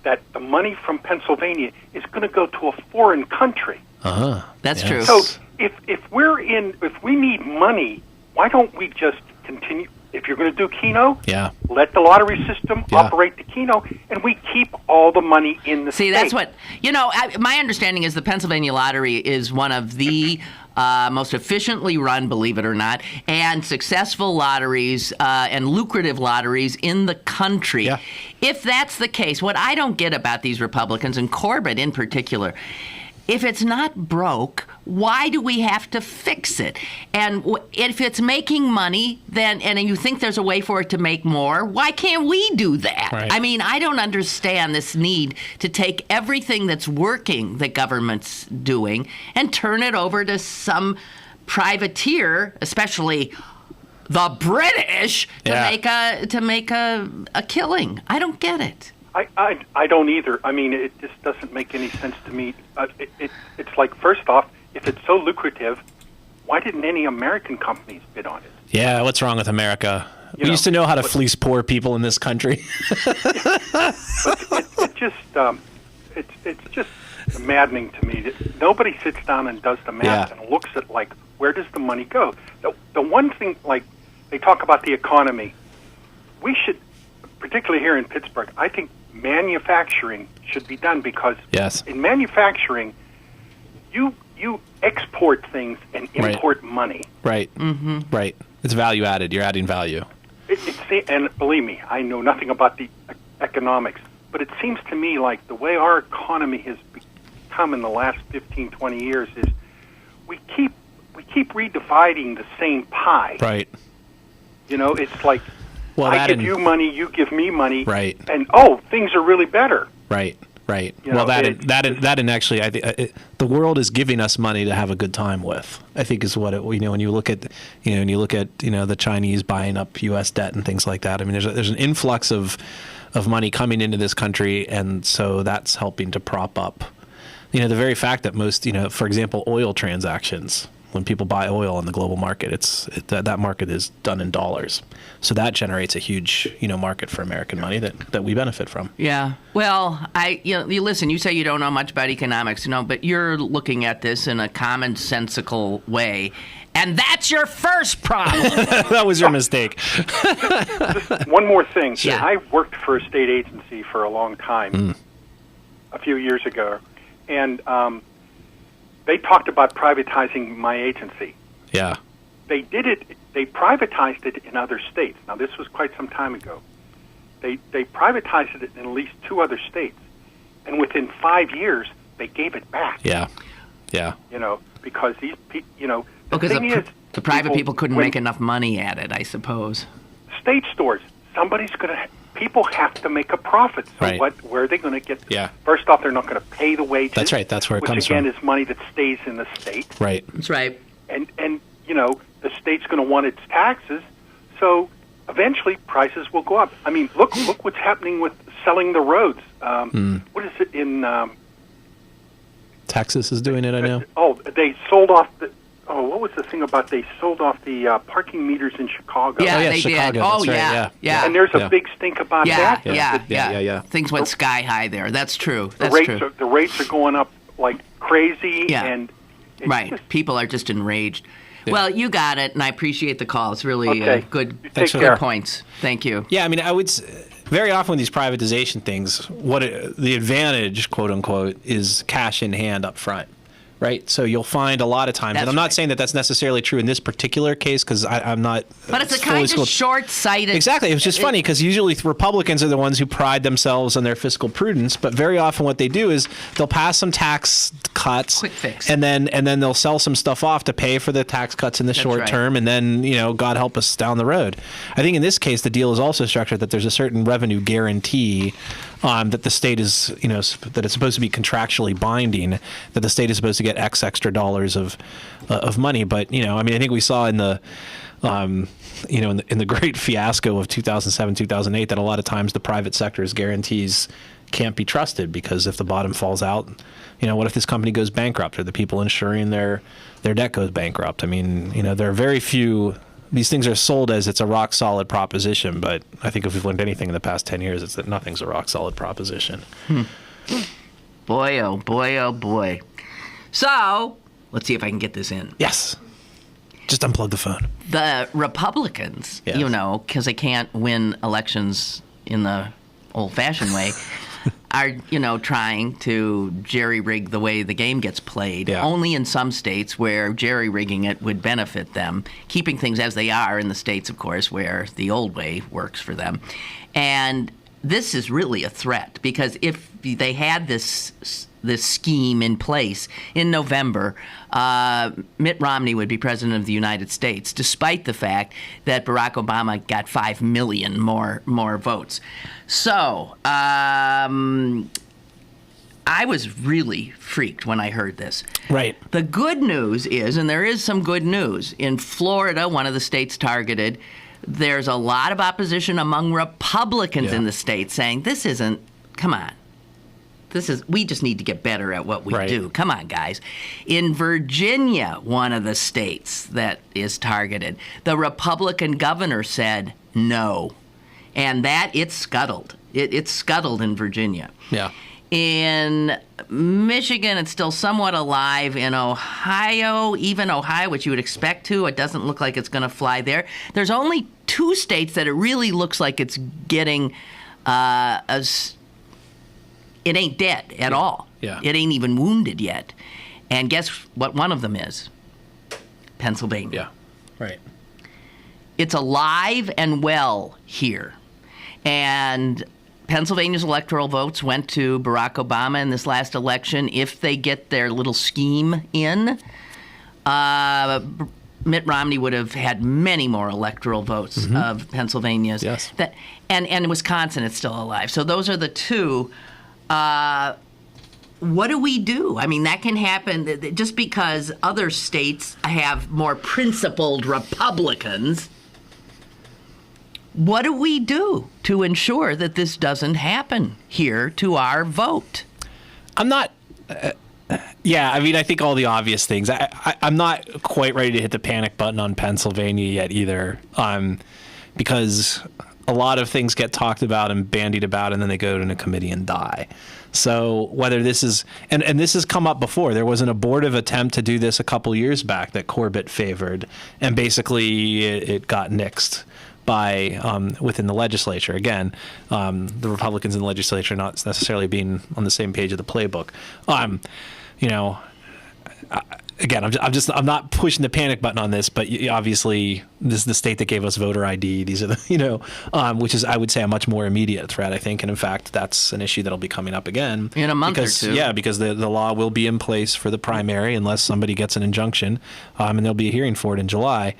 that the money from Pennsylvania is going to go to a foreign country. That's true. So if we need money, why don't we just continue? If you're going to do keno, let the lottery system operate the keno, and we keep all the money in the state. That's what, my understanding is the Pennsylvania lottery is one of the most efficiently run, believe it or not, and successful lotteries and lucrative lotteries in the country. Yeah. If that's the case, what I don't get about these Republicans, and Corbett in particular, if it's not broke, why do we have to fix it? And if it's making money, then and you think there's a way for it to make more, why can't we do that? Right. I mean, I don't understand this need to take everything that's working that government's doing and turn it over to some privateer, especially the British, to make a killing. I don't get it. I don't either. I mean, it just doesn't make any sense to me. It's like, first off, if it's so lucrative, why didn't any American companies bid on it? Yeah, what's wrong with America? We used to know how to fleece poor people in this country. It's just maddening to me that nobody sits down and does the math and looks at, like, where does the money go? The one thing, like, they talk about the economy. We should, particularly here in Pittsburgh, I think manufacturing should be done because in manufacturing, you export things and import money. Right. Mm-hmm. Right. It's value added. You're adding value. And believe me, I know nothing about the economics, but it seems to me like the way our economy has come in the last 15, 20 years is we keep redividing the same pie. Right. You know, it's like I give you money, you give me money, right? And things are really better. Right. Right. You know, actually, the world is giving us money to have a good time with. I think is what when you look at the Chinese buying up U.S. debt and things like that. I mean, there's an influx of money coming into this country, and so that's helping to prop up, the very fact that most, for example, oil transactions. When people buy oil in the global market, that market is done in dollars. So that generates a huge, market for American money that we benefit from. Yeah. Well, you listen, you say you don't know much about economics, but you're looking at this in a commonsensical way. And that's your first problem. That was your mistake. Just one more thing. Yeah. I worked for a state agency for a long time, a few years ago, and they talked about privatizing my agency. Yeah. They did it. They privatized it in other states. Now, this was quite some time ago. They privatized it in at least 2 other states, and within 5 years, they gave it back. Yeah. Yeah. Because these, because the private people couldn't make enough money at it, I suppose. State stores. People have to make a profit. So right. Where are they going to get? Yeah. First off, they're not going to pay the wages. That's right. That's where it comes from. Which again is money that stays in the state. Right. That's right. And the state's going to want its taxes. So eventually prices will go up. I mean, look what's happening with selling the roads. What is it in? Texas is doing it. I know. They sold off the. What was the thing about they sold off the parking meters in Chicago? Yeah, they Chicago, did. Oh, yeah. And there's a big stink about that. Yeah. Things went sky high there. That's true. The rates are going up like crazy. Yeah. And people are just enraged. Yeah. Well, you got it, and I appreciate the call. It's really good points. Thank you. Yeah, I mean, I would very often with these privatization things, the advantage, quote unquote, is cash in hand up front. Right, so you'll find a lot of times, and I'm not saying that that's necessarily true in this particular case because I'm not. But it's a kind of short-sighted. Exactly, it was just funny because usually Republicans are the ones who pride themselves on their fiscal prudence, but very often what they do is they'll pass some tax cuts, quick fix, and then they'll sell some stuff off to pay for the tax cuts in the short term, and then God help us down the road. I think in this case the deal is also structured that there's a certain revenue guarantee. That the state is, that it's supposed to be contractually binding, that the state is supposed to get X extra dollars of money. But, I think we saw in the, in the great fiasco of 2007, 2008, that a lot of times the private sector's guarantees can't be trusted because if the bottom falls out, what if this company goes bankrupt or the people insuring their debt goes bankrupt? I mean, there are very few. These things are sold as it's a rock-solid proposition, but I think if we've learned anything in the past 10 years, it's that nothing's a rock-solid proposition. Boy, oh boy, oh boy. So, let's see if I can get this in. Yes. Just unplug the phone. The Republicans, because they can't win elections in the old-fashioned way, are, trying to jerry-rig the way the game gets played, only in some states where jerry-rigging it would benefit them, keeping things as they are in the states, of course, where the old way works for them. And this is really a threat, because if they had this scheme in place in November, Mitt Romney would be president of the United States, despite the fact that Barack Obama got 5 million more votes. So I was really freaked when I heard this. Right. The good news is, and there is some good news, in Florida, one of the states targeted, there's a lot of opposition among Republicans in the state saying, this isn't, come on. We just need to get better at what we do. Come on, guys. In Virginia, one of the states that is targeted, the Republican governor said no. And it's scuttled. It's scuttled in Virginia. Yeah. In Michigan, it's still somewhat alive. In Ohio, even Ohio, which you would expect to, it doesn't look like it's going to fly there. There's only 2 states that it really looks like it's getting it ain't dead at all. Yeah. It ain't even wounded yet. And guess what one of them is? Pennsylvania. Yeah, right. It's alive and well here. And Pennsylvania's electoral votes went to Barack Obama in this last election. If they get their little scheme in, Mitt Romney would have had many more electoral votes of Pennsylvania's. Yes. And Wisconsin is still alive. So those are the two. What do we do? I mean, that can happen just because other states have more principled Republicans. What do we do to ensure that this doesn't happen here to our vote? I'm not... I mean, I think all the obvious things. I'm not quite ready to hit the panic button on Pennsylvania yet either, because a lot of things get talked about and bandied about, and then they go to a committee and die. So whether this is, and this has come up before, there was an abortive attempt to do this a couple years back that Corbett favored, and basically it got nixed by within the legislature. Again, the Republicans in the legislature not necessarily being on the same page of the playbook. Again, I'm not pushing the panic button on this, but obviously this is the state that gave us voter ID. These are the, which is, I would say, a much more immediate threat, I think. And in fact, that's an issue that'll be coming up again in a month or two. Yeah, because the law will be in place for the primary unless somebody gets an injunction, and there'll be a hearing for it in July.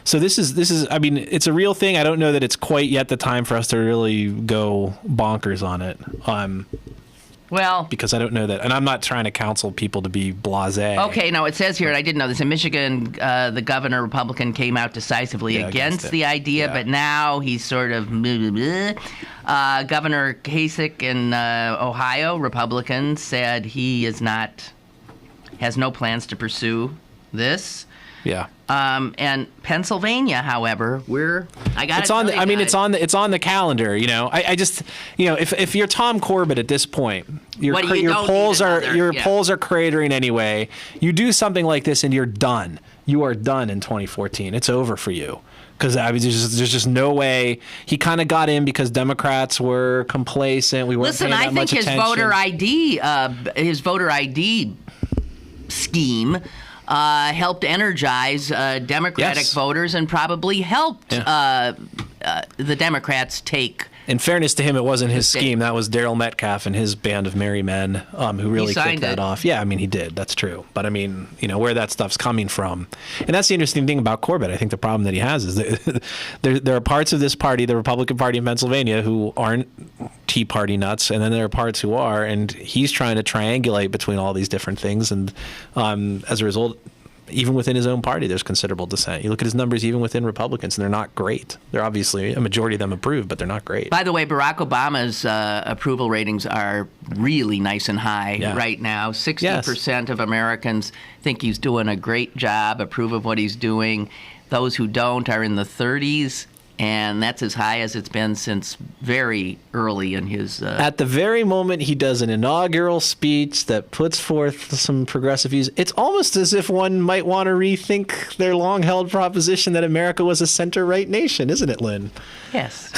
So this is, I mean, it's a real thing. I don't know that it's quite yet the time for us to really go bonkers on it. Well, because I don't know that, and I'm not trying to counsel people to be blasé. Okay, no, it says here, and I didn't know this, in Michigan, the governor, Republican, came out decisively against the idea, but now he's sort of Governor Kasich in Ohio, Republican, said he has no plans to pursue this. Yeah. And Pennsylvania, however, it's on the calendar. I just, if you're Tom Corbett at this point, your polls are cratering anyway. You do something like this and you're done. You are done in 2014. It's over for you. Because there's just no way. He kind of got in because Democrats were complacent. We weren't paying that much attention. His voter ID scheme helped energize Democratic voters and probably helped the Democrats take. In fairness to him, it wasn't his scheme. That was Daryl Metcalf and his band of merry men who really kicked that off. Yeah, I mean, he did. That's true. But I mean, where that stuff's coming from. And that's the interesting thing about Corbett. I think the problem that he has is that there are parts of this party, the Republican Party in Pennsylvania, who aren't Tea Party nuts, and then there are parts who are, and he's trying to triangulate between all these different things. And as a result, even within his own party, there's considerable dissent. You look at his numbers even within Republicans, and they're not great. They're obviously, a majority of them approve, but they're not great. By the way, Barack Obama's approval ratings are really nice and high right now. 60% of Americans think he's doing a great job, approve of what he's doing. Those who don't are in the 30s. And that's as high as it's been since very early in his... At the very moment he does an inaugural speech that puts forth some progressive views, it's almost as if one might want to rethink their long-held proposition that America was a center-right nation, isn't it, Lynn? Yes.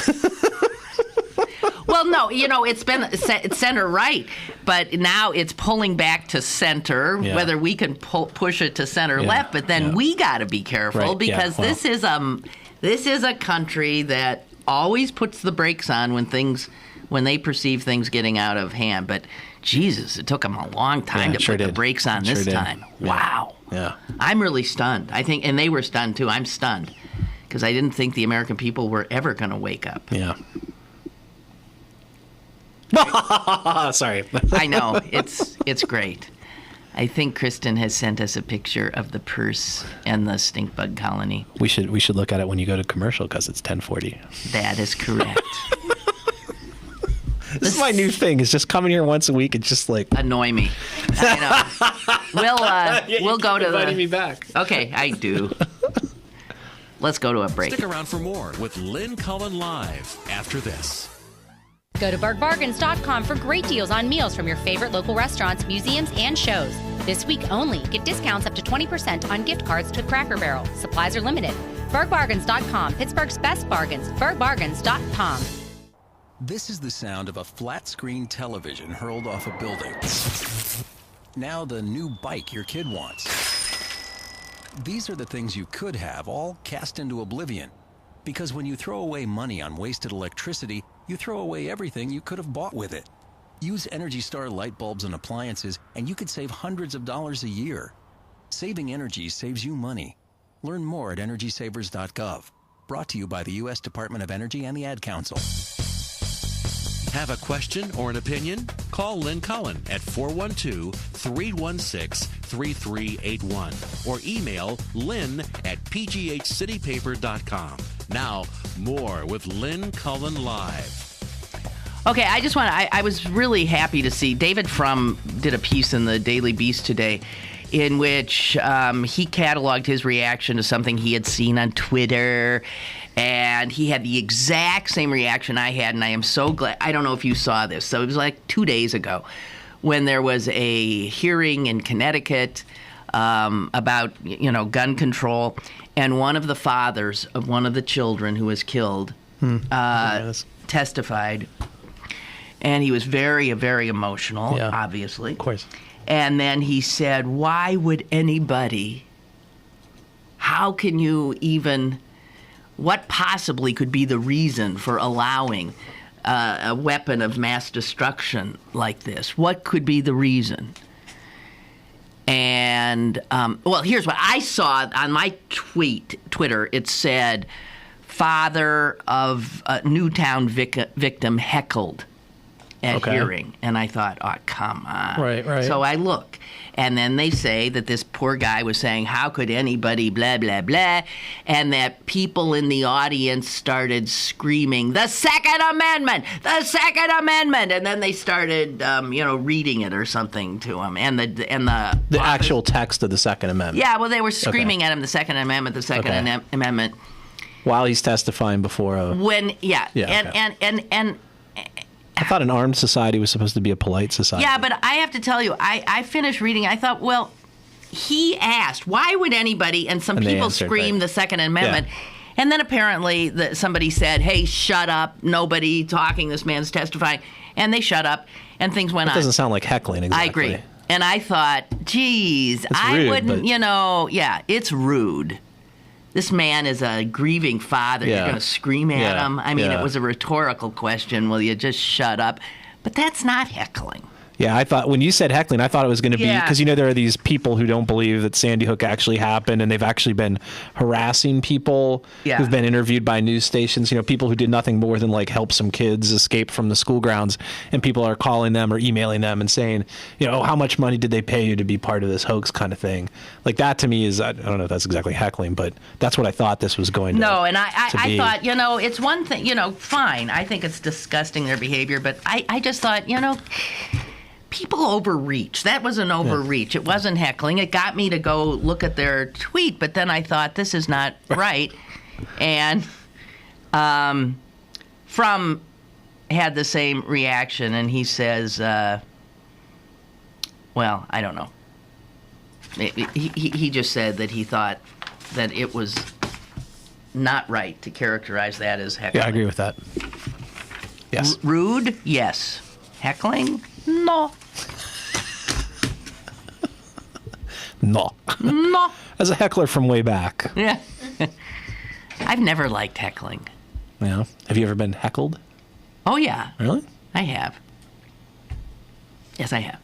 Well, no, it's been center-right, but now it's pulling back to center, whether we can push it to center-left, but then we got to be careful because this is a country that always puts the brakes on when they perceive things getting out of hand. But Jesus, it took them a long time to put the brakes on this time. Wow. Yeah. I'm really stunned. I think, and they were stunned too. I'm stunned because I didn't think the American people were ever going to wake up. Yeah. Sorry. I know. It's great. I think Kristen has sent us a picture of the purse and the stink bug colony. We should look at it when you go to commercial because it's 10:40. That is correct. This is my new thing. Is just coming here once a week and just like annoy me. I know. We'll go to inviting me back. Okay, I do. Let's go to a break. Stick around for more with Lynn Cullen live after this. Go to bergbargains.com for great deals on meals from your favorite local restaurants, museums, and shows. This week only, get discounts up to 20% on gift cards to Cracker Barrel. Supplies are limited. bergbargains.com, Pittsburgh's best bargains. bergbargains.com. This is the sound of a flat-screen television hurled off a building. Now the new bike your kid wants. These are the things you could have all cast into oblivion. Because when you throw away money on wasted electricity, you throw away everything you could have bought with it. Use Energy Star light bulbs and appliances, and you could save hundreds of dollars a year. Saving energy saves you money. Learn more at EnergySavers.gov. Brought to you by the U.S. Department of Energy and the Ad Council. Have a question or an opinion? Call Lynn Cullen at 412-316-3381 or email lynn at pghcitypaper.com. Now, more with Lynn Cullen Live. Okay, I was really happy to see David Frum did a piece in the Daily Beast today in which he cataloged his reaction to something he had seen on Twitter, and he had the exact same reaction I had, and I am so glad. I don't know if you saw this. So it was like 2 days ago when there was a hearing in Connecticut about, gun control, and one of the fathers of one of the children who was killed testified, and he was very, very emotional, obviously. Of course. And then he said, why would anybody, how can you even, what possibly could be the reason for allowing a weapon of mass destruction like this? What could be the reason? And, well, here's what I saw on my Twitter. It said, father of Newtown victim heckled at hearing. And I thought, oh, come on. Right. So I look. And then they say that this poor guy was saying, how could anybody blah, blah, blah, and that people in the audience started screaming, the Second Amendment, the Second Amendment. And then they started, reading it or something to him. And the actual text of the Second Amendment. Yeah, well, they were screaming at him, the Second Amendment, the Second Amendment. While he's testifying before and I thought an armed society was supposed to be a polite society. Yeah, but I have to tell you, I finished reading. I thought, well, he asked, why would anybody, and people screamed the Second Amendment. Yeah. And then apparently somebody said, hey, shut up, nobody talking, this man's testifying. And they shut up, and things went on. That doesn't sound like heckling exactly. I agree. And I thought, geez, I wouldn't, it's rude. This man is a grieving father. You're going to scream at him? I mean, it was a rhetorical question. Will you just shut up? But that's not heckling. Yeah, I thought when you said heckling, I thought it was going to be because there are these people who don't believe that Sandy Hook actually happened, and they've actually been harassing people who've been interviewed by news stations. People who did nothing more than help some kids escape from the school grounds, and people are calling them or emailing them and saying, how much money did they pay you to be part of this hoax kind of thing? Like that to me is I don't know if that's exactly heckling, but that's what I thought this was going to. No, and I thought it's one thing. Fine, I think it's disgusting their behavior, but I just thought people overreach. That was an overreach. It wasn't heckling. It got me to go look at their tweet, but then I thought, this is not right. And Frum had the same reaction, and he says, well, I don't know. He just said that he thought that it was not right to characterize that as heckling. Yeah, I agree with that. Yes. Rude? Yes. Heckling? No. No. As a heckler from way back. Yeah. I've never liked heckling. Yeah. Have you ever been heckled? Oh, yeah. Really? I have. Yes, I have.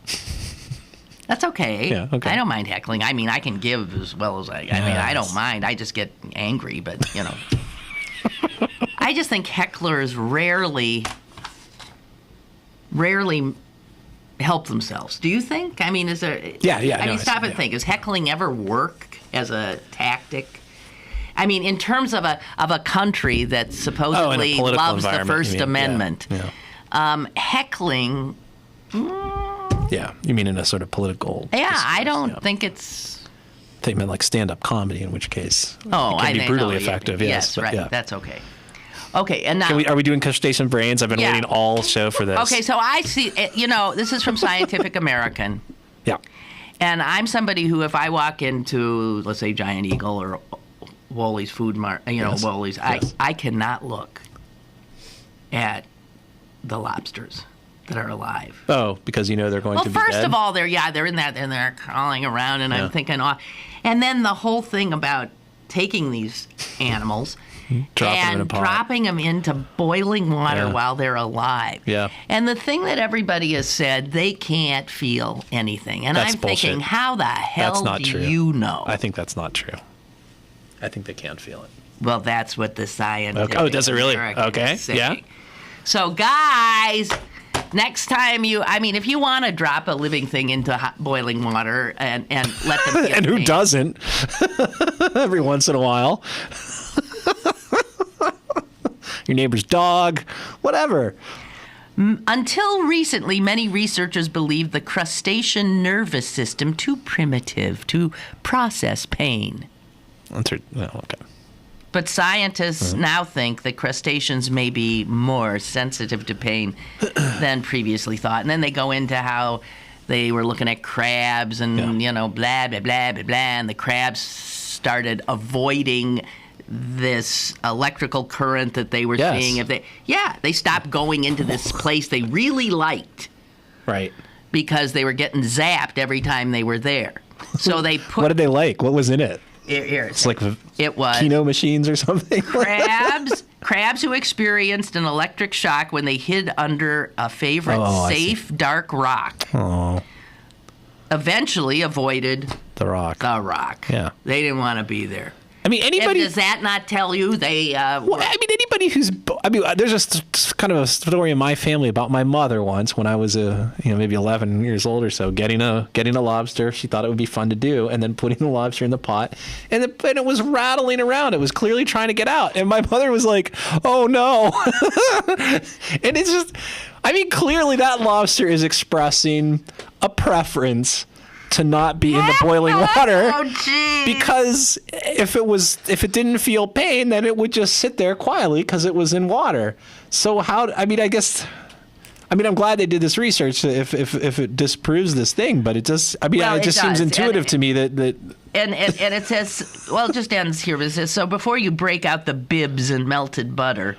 That's okay. Yeah, okay. I don't mind heckling. I mean, I can give as well as I don't mind. I just get angry, but, I just think hecklers rarely help themselves. Do you think? I mean, is there... Yeah. Stop and think. Does heckling ever work as a tactic? I mean, in terms of a country that supposedly loves the First Amendment, heckling... Yeah, you mean in a sort of political... Yeah, I don't think it's... I think you meant like stand-up comedy, in which case it can be brutally effective. Yes, right. Yeah. That's okay. Okay, and now... Are we doing crustacean brains? I've been waiting all show for this. Okay, so I see... this is from Scientific American. Yeah. And I'm somebody who, if I walk into, let's say, Giant Eagle or Wooly's Food Mart, Wooly's, I cannot look at the lobsters that are alive. Oh, because they're going to be dead? Well, first of all, they're in that, and they're crawling around, and I'm thinking, and then the whole thing about taking these animals dropping them into boiling water while they're alive. Yeah. And the thing that everybody has said, they can't feel anything. And That's I'm thinking, bullshit. how the hell do you know? I think that's not true. I think they can't feel it. Well, that's what the scientific Okay. Oh, does it really? American Okay. is saying. Yeah. So, guys, next time if you want to drop a living thing into hot boiling water and let them feel and who pain, doesn't? Every once in a while. Your neighbor's dog, whatever. Until recently, many researchers believed the crustacean nervous system too primitive to process pain. Okay. But scientists now think that crustaceans may be more sensitive to pain than previously thought. And then they go into how they were looking at crabs and, blah, blah, blah, blah, blah, and the crabs started avoiding this electrical current that they were seeing. They stopped going into this place they really liked. Right. Because they were getting zapped every time they were there. So they put... What did they like? What was in it? It's like it was keno machines or something. Crabs who experienced an electric shock when they hid under a favorite safe dark rock. Oh. Eventually avoided the rock. Yeah. They didn't want to be there. I mean, anybody... Does that not tell you they... anybody who's... there's just kind of a story in my family about my mother once when I was, maybe 11 years old or so, getting a lobster. She thought it would be fun to do, and then putting the lobster in the pot, and it was rattling around. It was clearly trying to get out, and my mother was like, "Oh no!" And it's just... clearly that lobster is expressing a preference to not be in the boiling water, because if it didn't feel pain, then it would just sit there quietly because it was in water. So I'm glad they did this research if it disproves this thing, but it just it just seems intuitive to me that and it says, well, it just ends here. It says, so before you break out the bibs and melted butter,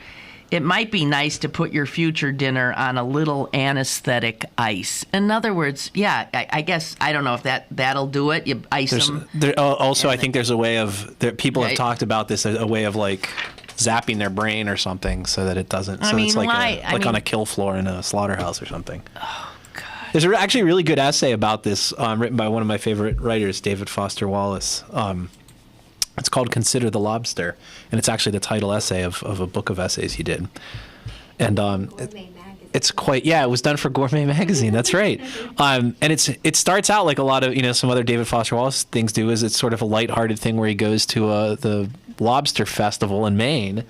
it might be nice to put your future dinner on a little anesthetic ice. In other words, I guess, I don't know if that'll do it. You ice them. I think there's a way of... people have talked about this, a way of like zapping their brain or something so that it doesn't... it's like on a kill floor in a slaughterhouse or something. Oh, God. There's actually a really good essay about this written by one of my favorite writers, David Foster Wallace. It's called Consider the Lobster, and it's actually the title essay of a book of essays he did. And it's quite... it was done for Gourmet Magazine. That's right. And it starts out like a lot of, some other David Foster Wallace things do, is it's sort of a lighthearted thing where he goes to the lobster festival in Maine,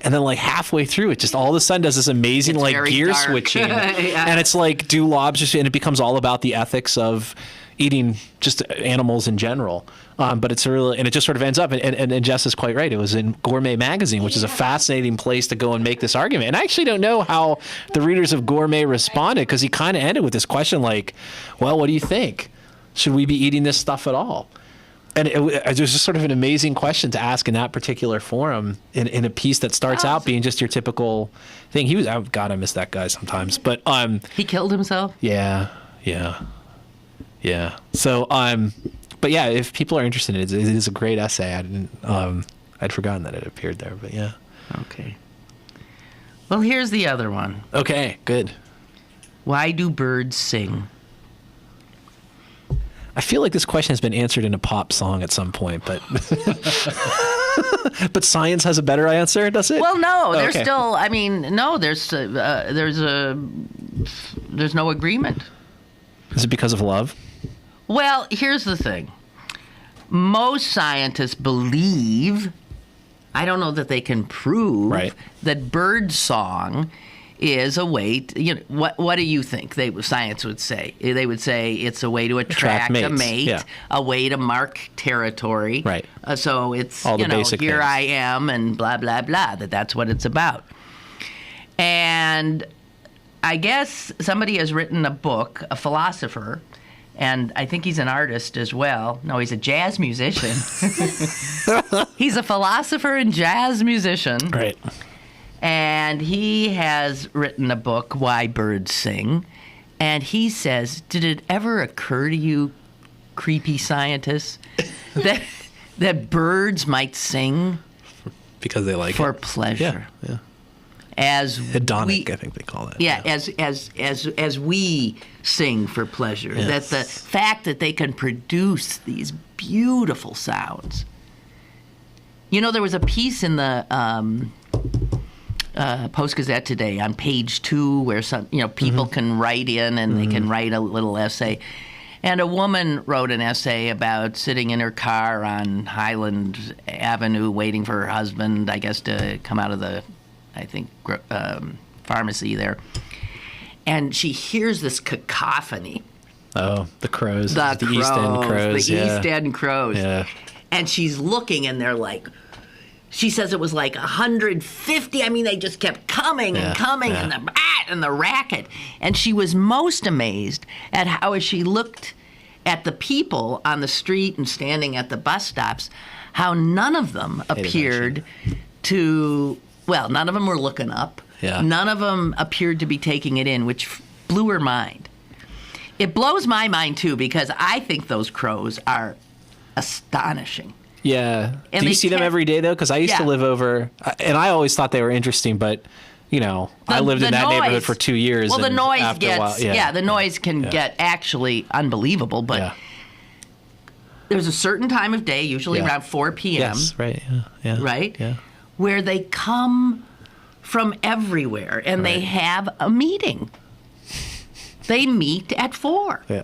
and then like halfway through, it just all of a sudden does this amazing gear switching. And it's like, do lobsters... And it becomes all about the ethics of eating just animals in general. But it's and it just sort of ends up, and Jess is quite right. It was in Gourmet Magazine, which is a fascinating place to go and make this argument. And I actually don't know how the readers of Gourmet responded, because he kind of ended with this question like, well, what do you think? Should we be eating this stuff at all? And it was just sort of an amazing question to ask in that particular forum in a piece that starts out being just your typical thing. He was, God, I miss that guy sometimes. But he killed himself? Yeah. So, but yeah, if people are interested in it, it is a great essay. I'd forgotten that it appeared there, but yeah. Okay. Well, here's the other one. Okay, good. Why do birds sing? I feel like this question has been answered in a pop song at some point, but but science has a better answer, does it? Well, no, there's okay. still. There's no agreement. Is it because of love? Well, here's the thing. Most scientists believe, I don't know that they can prove, that bird song is a way to, what do you think science would say? They would say it's a way to attract a mate, a way to mark territory. Right. So it's, all the basic here things. I am and blah, blah, blah, that's what it's about. And I guess somebody has written a book, a philosopher, and I think he's an artist as well. No, he's a jazz musician. He's a philosopher and jazz musician. Right. And he has written a book, Why Birds Sing. And he says, did it ever occur to you, creepy scientists, that birds might sing because they like for it. pleasure. Yeah. As hedonic, I think they call it. Yeah, as we sing for pleasure. Yes. That the fact that they can produce these beautiful sounds. You know, there was a piece in the Post-Gazette today on page 2 where some people can write in and they can write a little essay. And a woman wrote an essay about sitting in her car on Highland Avenue waiting for her husband, I guess, to come out of the, pharmacy there. And she hears this cacophony. Oh, the crows. The crows, East End crows. The East End crows. Yeah. And she's looking, and they're like, she says it was like 150. I mean, they just kept coming and coming, and the racket. And she was most amazed at how, as she looked at the people on the street and standing at the bus stops, how none of them appeared to, none of them were looking up. Yeah. None of them appeared to be taking it in, which blew her mind. It blows my mind, too, because I think those crows are astonishing. Yeah. And do you see them every day, though? Because I used to live over, and I always thought they were interesting, but, I lived in that neighborhood for 2 years. Well, the noise gets, the noise can get actually unbelievable, but there's a certain time of day, usually around 4 p.m. Yes, right. Yeah. Right? Yeah. Where they come from everywhere, and they have a meeting. They meet at 4. Yeah.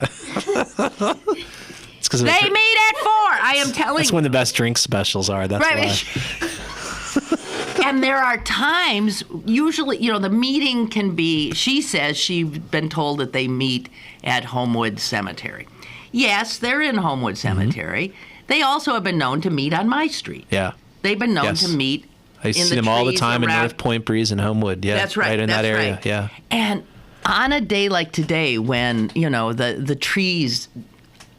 They meet at 4. I am telling you. That's when the best drink specials are. That's why. And there are times, usually, the meeting can be, she says she's been told that they meet at Homewood Cemetery. Yes, they're in Homewood Cemetery. They also have been known to meet on my street. Yeah. They've been known to meet I see them all the time in North Point Breeze and Homewood. Yeah. That's right. Right in that area. Right. Yeah. And on a day like today when, the trees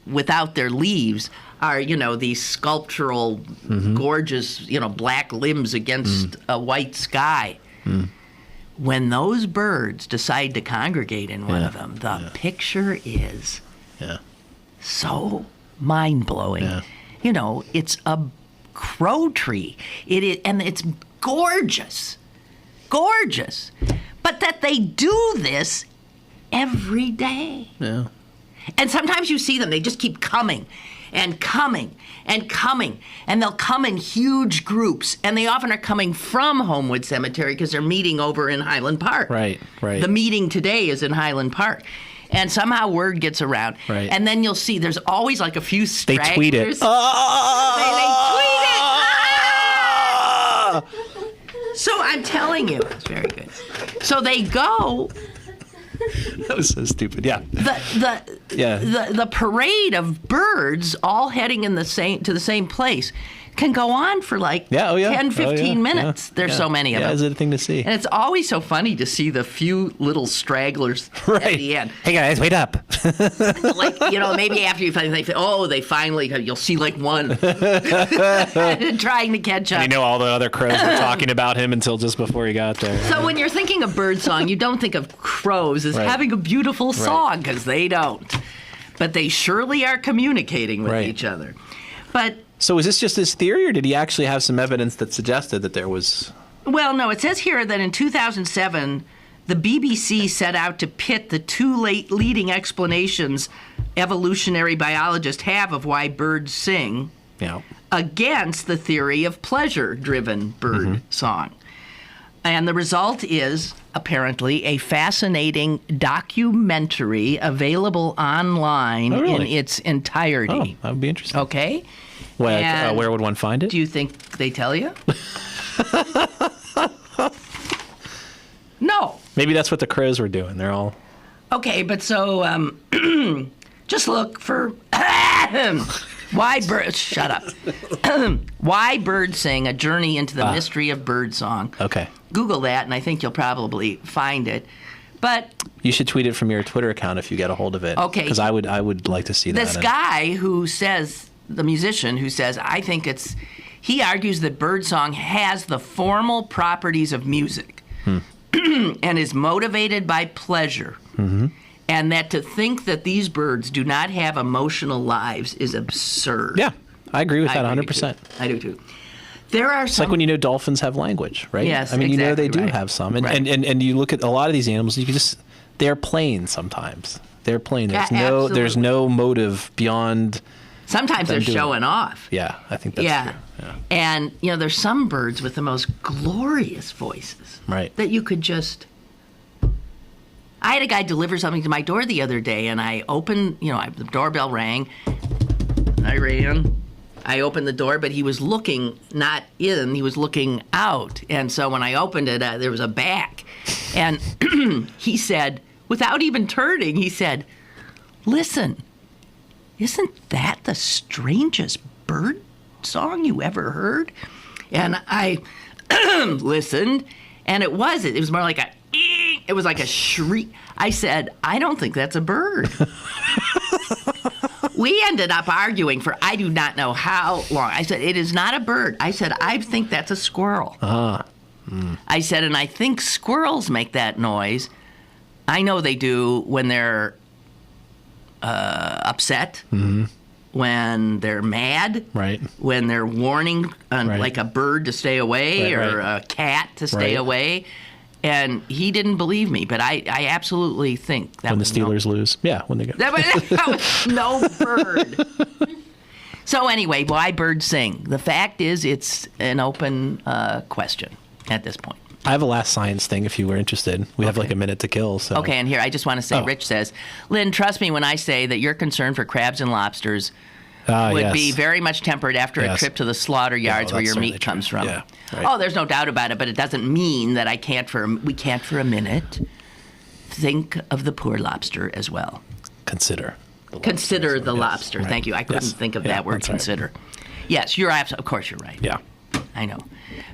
without their leaves are, these sculptural, gorgeous, black limbs against a white sky. When those birds decide to congregate in one of them, the picture is so mind-blowing. Yeah. It's a crow tree. It is, and it's gorgeous. Gorgeous. But that they do this every day. Yeah. And sometimes you see them, they just keep coming and coming and coming. And they'll come in huge groups. And they often are coming from Homewood Cemetery because they're meeting over in Highland Park. Right. The meeting today is in Highland Park. And somehow word gets around. Right. And then you'll see there's always like a few stragglers. They tweet it. They tweet it. So I'm telling you, it's very good. So they go. That was so stupid. Yeah. The parade of birds all heading to the same place can go on for like 10, 15 minutes. There's so many of them. Yeah, it's a thing to see. And it's always so funny to see the few little stragglers at the end. Hey guys, wait up. Like, maybe after you finally they finally, you'll see like one trying to catch up. And all the other crows were talking about him until just before he got there. So when you're thinking of birdsong, you don't think of crows as having a beautiful song, because they don't. But they surely are communicating with each other. But so is this just his theory, or did he actually have some evidence that suggested that there was... Well, no, it says here that in 2007, the BBC set out to pit the two leading explanations evolutionary biologists have of why birds sing against the theory of pleasure-driven bird song. And the result is, apparently, a fascinating documentary available online in its entirety. Oh, that would be interesting. Okay? Where would one find it? Do you think they tell you? No. Maybe that's what the crows were doing. They're all... Okay, but so just look for why birds... Shut up. Why birds sing, a journey into the mystery of birdsong. Okay. Google that, and I think you'll probably find it. But you should tweet it from your Twitter account if you get a hold of it. Okay. Because I would like to see that. This guy who says... The musician who says, I think he argues that birdsong has the formal properties of music and is motivated by pleasure. And that to think that these birds do not have emotional lives is absurd. Yeah, I agree with that 100%. I do too. There are It's some. like when you know dolphins have language, right? Yes, I mean, you know they do exactly right. have some. And, Right. and you look at a lot of these animals, you can just, they're plain sometimes. They're plain. There's Absolutely. there's no motive beyond. Sometimes they're them doing showing it. off. Yeah, I think that's Yeah. true. Yeah. And, there's some birds with the most glorious voices Right. that you could just. I had a guy deliver something to my door the other day, and I opened, the doorbell rang. I ran. I opened the door, but he was looking not in, he was looking out. And so when I opened it, there was a back. And he said, without even turning, he said, "Listen, isn't that the strangest bird song you ever heard?" And I listened, and it wasn't. It was more like it was like a shriek. I said, "I don't think that's a bird." We ended up arguing for I do not know how long. I said, "It is not a bird." I said, "I think that's a squirrel." I said, "And I think squirrels make that noise. I know they do when they're upset, when they're mad, Right. when they're warning like a bird to stay away or a cat to stay away." And he didn't believe me, but I absolutely think that When the was Steelers lose. Yeah, when they go. that was no bird. So anyway, why birds sing? The fact is, it's an open question at this point. I have a last science thing if you were interested. We have like a minute to kill. So. Okay, and here, I just want to say, Rich says, "Lynn, trust me when I say that your concern for crabs and lobsters would be very much tempered after a trip to the slaughter yards where your meat comes from." Yeah, right. Oh, there's no doubt about it, but it doesn't mean that we can't for a minute think of the poor lobster as well. Consider the lobster. Right. Thank you. I couldn't Yes. think of Yeah, that word, that's right. consider. Yes, you're absolutely. Of course, you're right. Yeah. I know.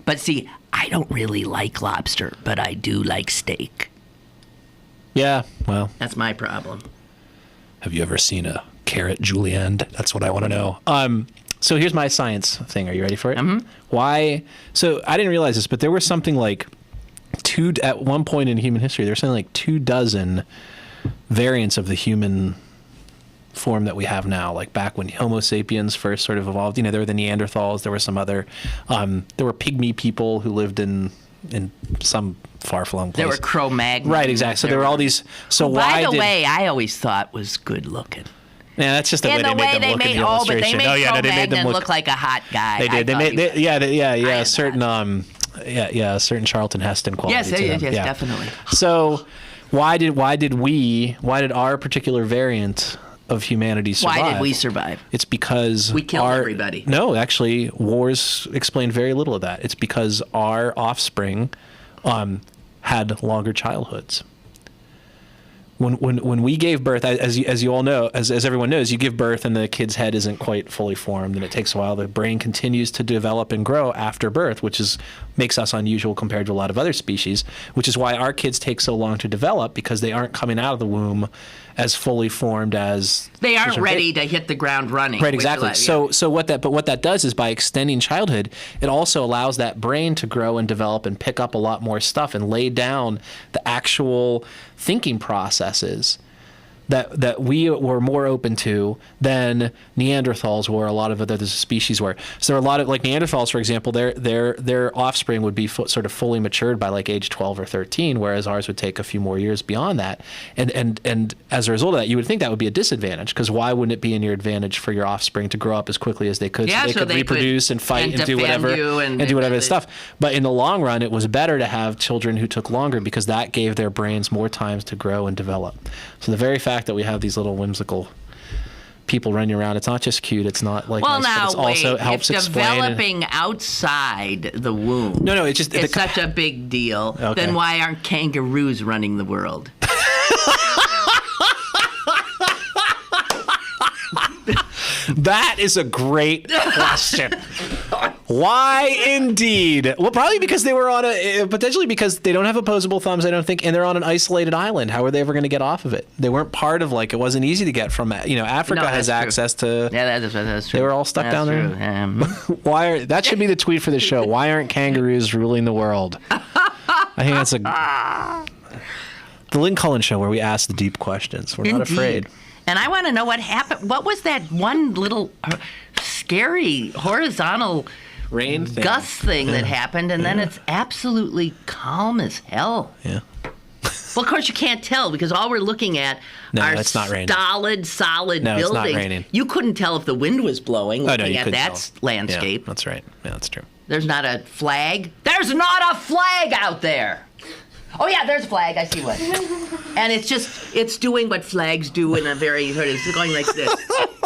But see, I don't really like lobster, but I do like steak. Yeah, well. That's my problem. Have you ever seen a carrot julienne? That's what I want to know. So here's my science thing. Are you ready for it? Mm-hmm. Why? So I didn't realize this, but there was something like at one point in human history, there was something like 24 variants of the human form that we have now. Like back when Homo sapiens first sort of evolved, there were the Neanderthals, there were some other, there were pygmy people who lived in some far-flung place. There were cro-mag. Right, exactly. So there were all these. So by the way, I always thought was good looking. Yeah, that's just the way they made them look in the illustration. But they made Cro-Magnon look like a hot guy. They did. Certain Charlton Heston quality. Yes, definitely. So, why did our particular variant of humanity survive? Why did we survive? It's because we killed everybody. No, actually, wars explain very little of that. It's because our offspring had longer childhoods. When we gave birth, as you all know, as everyone knows, you give birth and the kid's head isn't quite fully formed, and it takes a while. The brain continues to develop and grow after birth, which makes us unusual compared to a lot of other species, which is why our kids take so long to develop, because they aren't coming out of the womb as fully formed as they aren't ready to hit the ground running. Right, exactly. So what that does is by extending childhood, it also allows that brain to grow and develop and pick up a lot more stuff and lay down the actual thinking processes that we were more open to than Neanderthals were, a lot of other species were. So there are a lot of, like Neanderthals, for example, their offspring would be sort of fully matured by like age 12 or 13, whereas ours would take a few more years beyond that. And as a result of that, you would think that would be a disadvantage, because why wouldn't it be in your advantage for your offspring to grow up as quickly as they could, so they could reproduce and fight and do whatever and stuff. But in the long run, it was better to have children who took longer, because that gave their brains more times to grow and develop. So the very fact that we have these little whimsical people running around, it's not just cute, it's not like nice, but it's also helps explain. Developing outside the womb. No, it's just it's such a big deal. Okay. Then why aren't kangaroos running the world? That is a great question. Why indeed? Well, probably because they were potentially because they don't have opposable thumbs, I don't think, and they're on an isolated island. How are they ever going to get off of it? They weren't part of, it wasn't easy to get from, Africa has access to. Yeah, that's true. They were all stuck down there. That should be the tweet for the show. Why aren't kangaroos ruling the world? I think that's the Lynn Cullen show, where we ask the deep questions. We're not afraid. And I want to know what happened. What was that one little scary horizontal rain thing. gust thing that happened, and then it's absolutely calm as hell. Yeah. Well, of course, you can't tell because all we're looking at are it's not raining. solid No, buildings. it's not raining. You couldn't tell if the wind was blowing looking at that landscape. Yeah, that's right. Yeah, that's true. There's not a flag. There's not a flag out there. Oh, yeah, there's a flag. I see one. And it's doing what flags do in a very, it's going like this.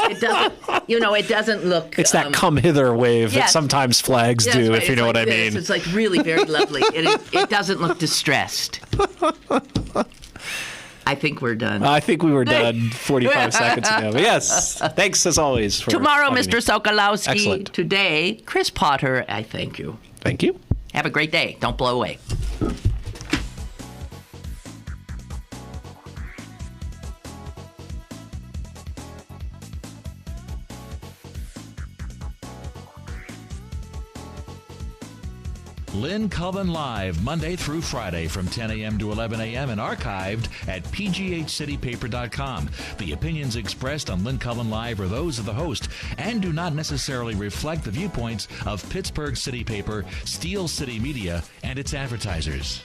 It doesn't look... It's that come hither wave that sometimes flags do, right. if you know what I this. mean. It's like really very lovely. It doesn't look distressed. I think we're done. I think we were done 45 seconds ago. But yes, thanks as always. Tomorrow, Mr. Sokolowski. Excellent. Today, Chris Potter, I thank you. Thank you. Have a great day. Don't blow away. Lynn Cullen Live, Monday through Friday from 10 a.m. to 11 a.m. and archived at pghcitypaper.com. The opinions expressed on Lynn Cullen Live are those of the host and do not necessarily reflect the viewpoints of Pittsburgh City Paper, Steel City Media, and its advertisers.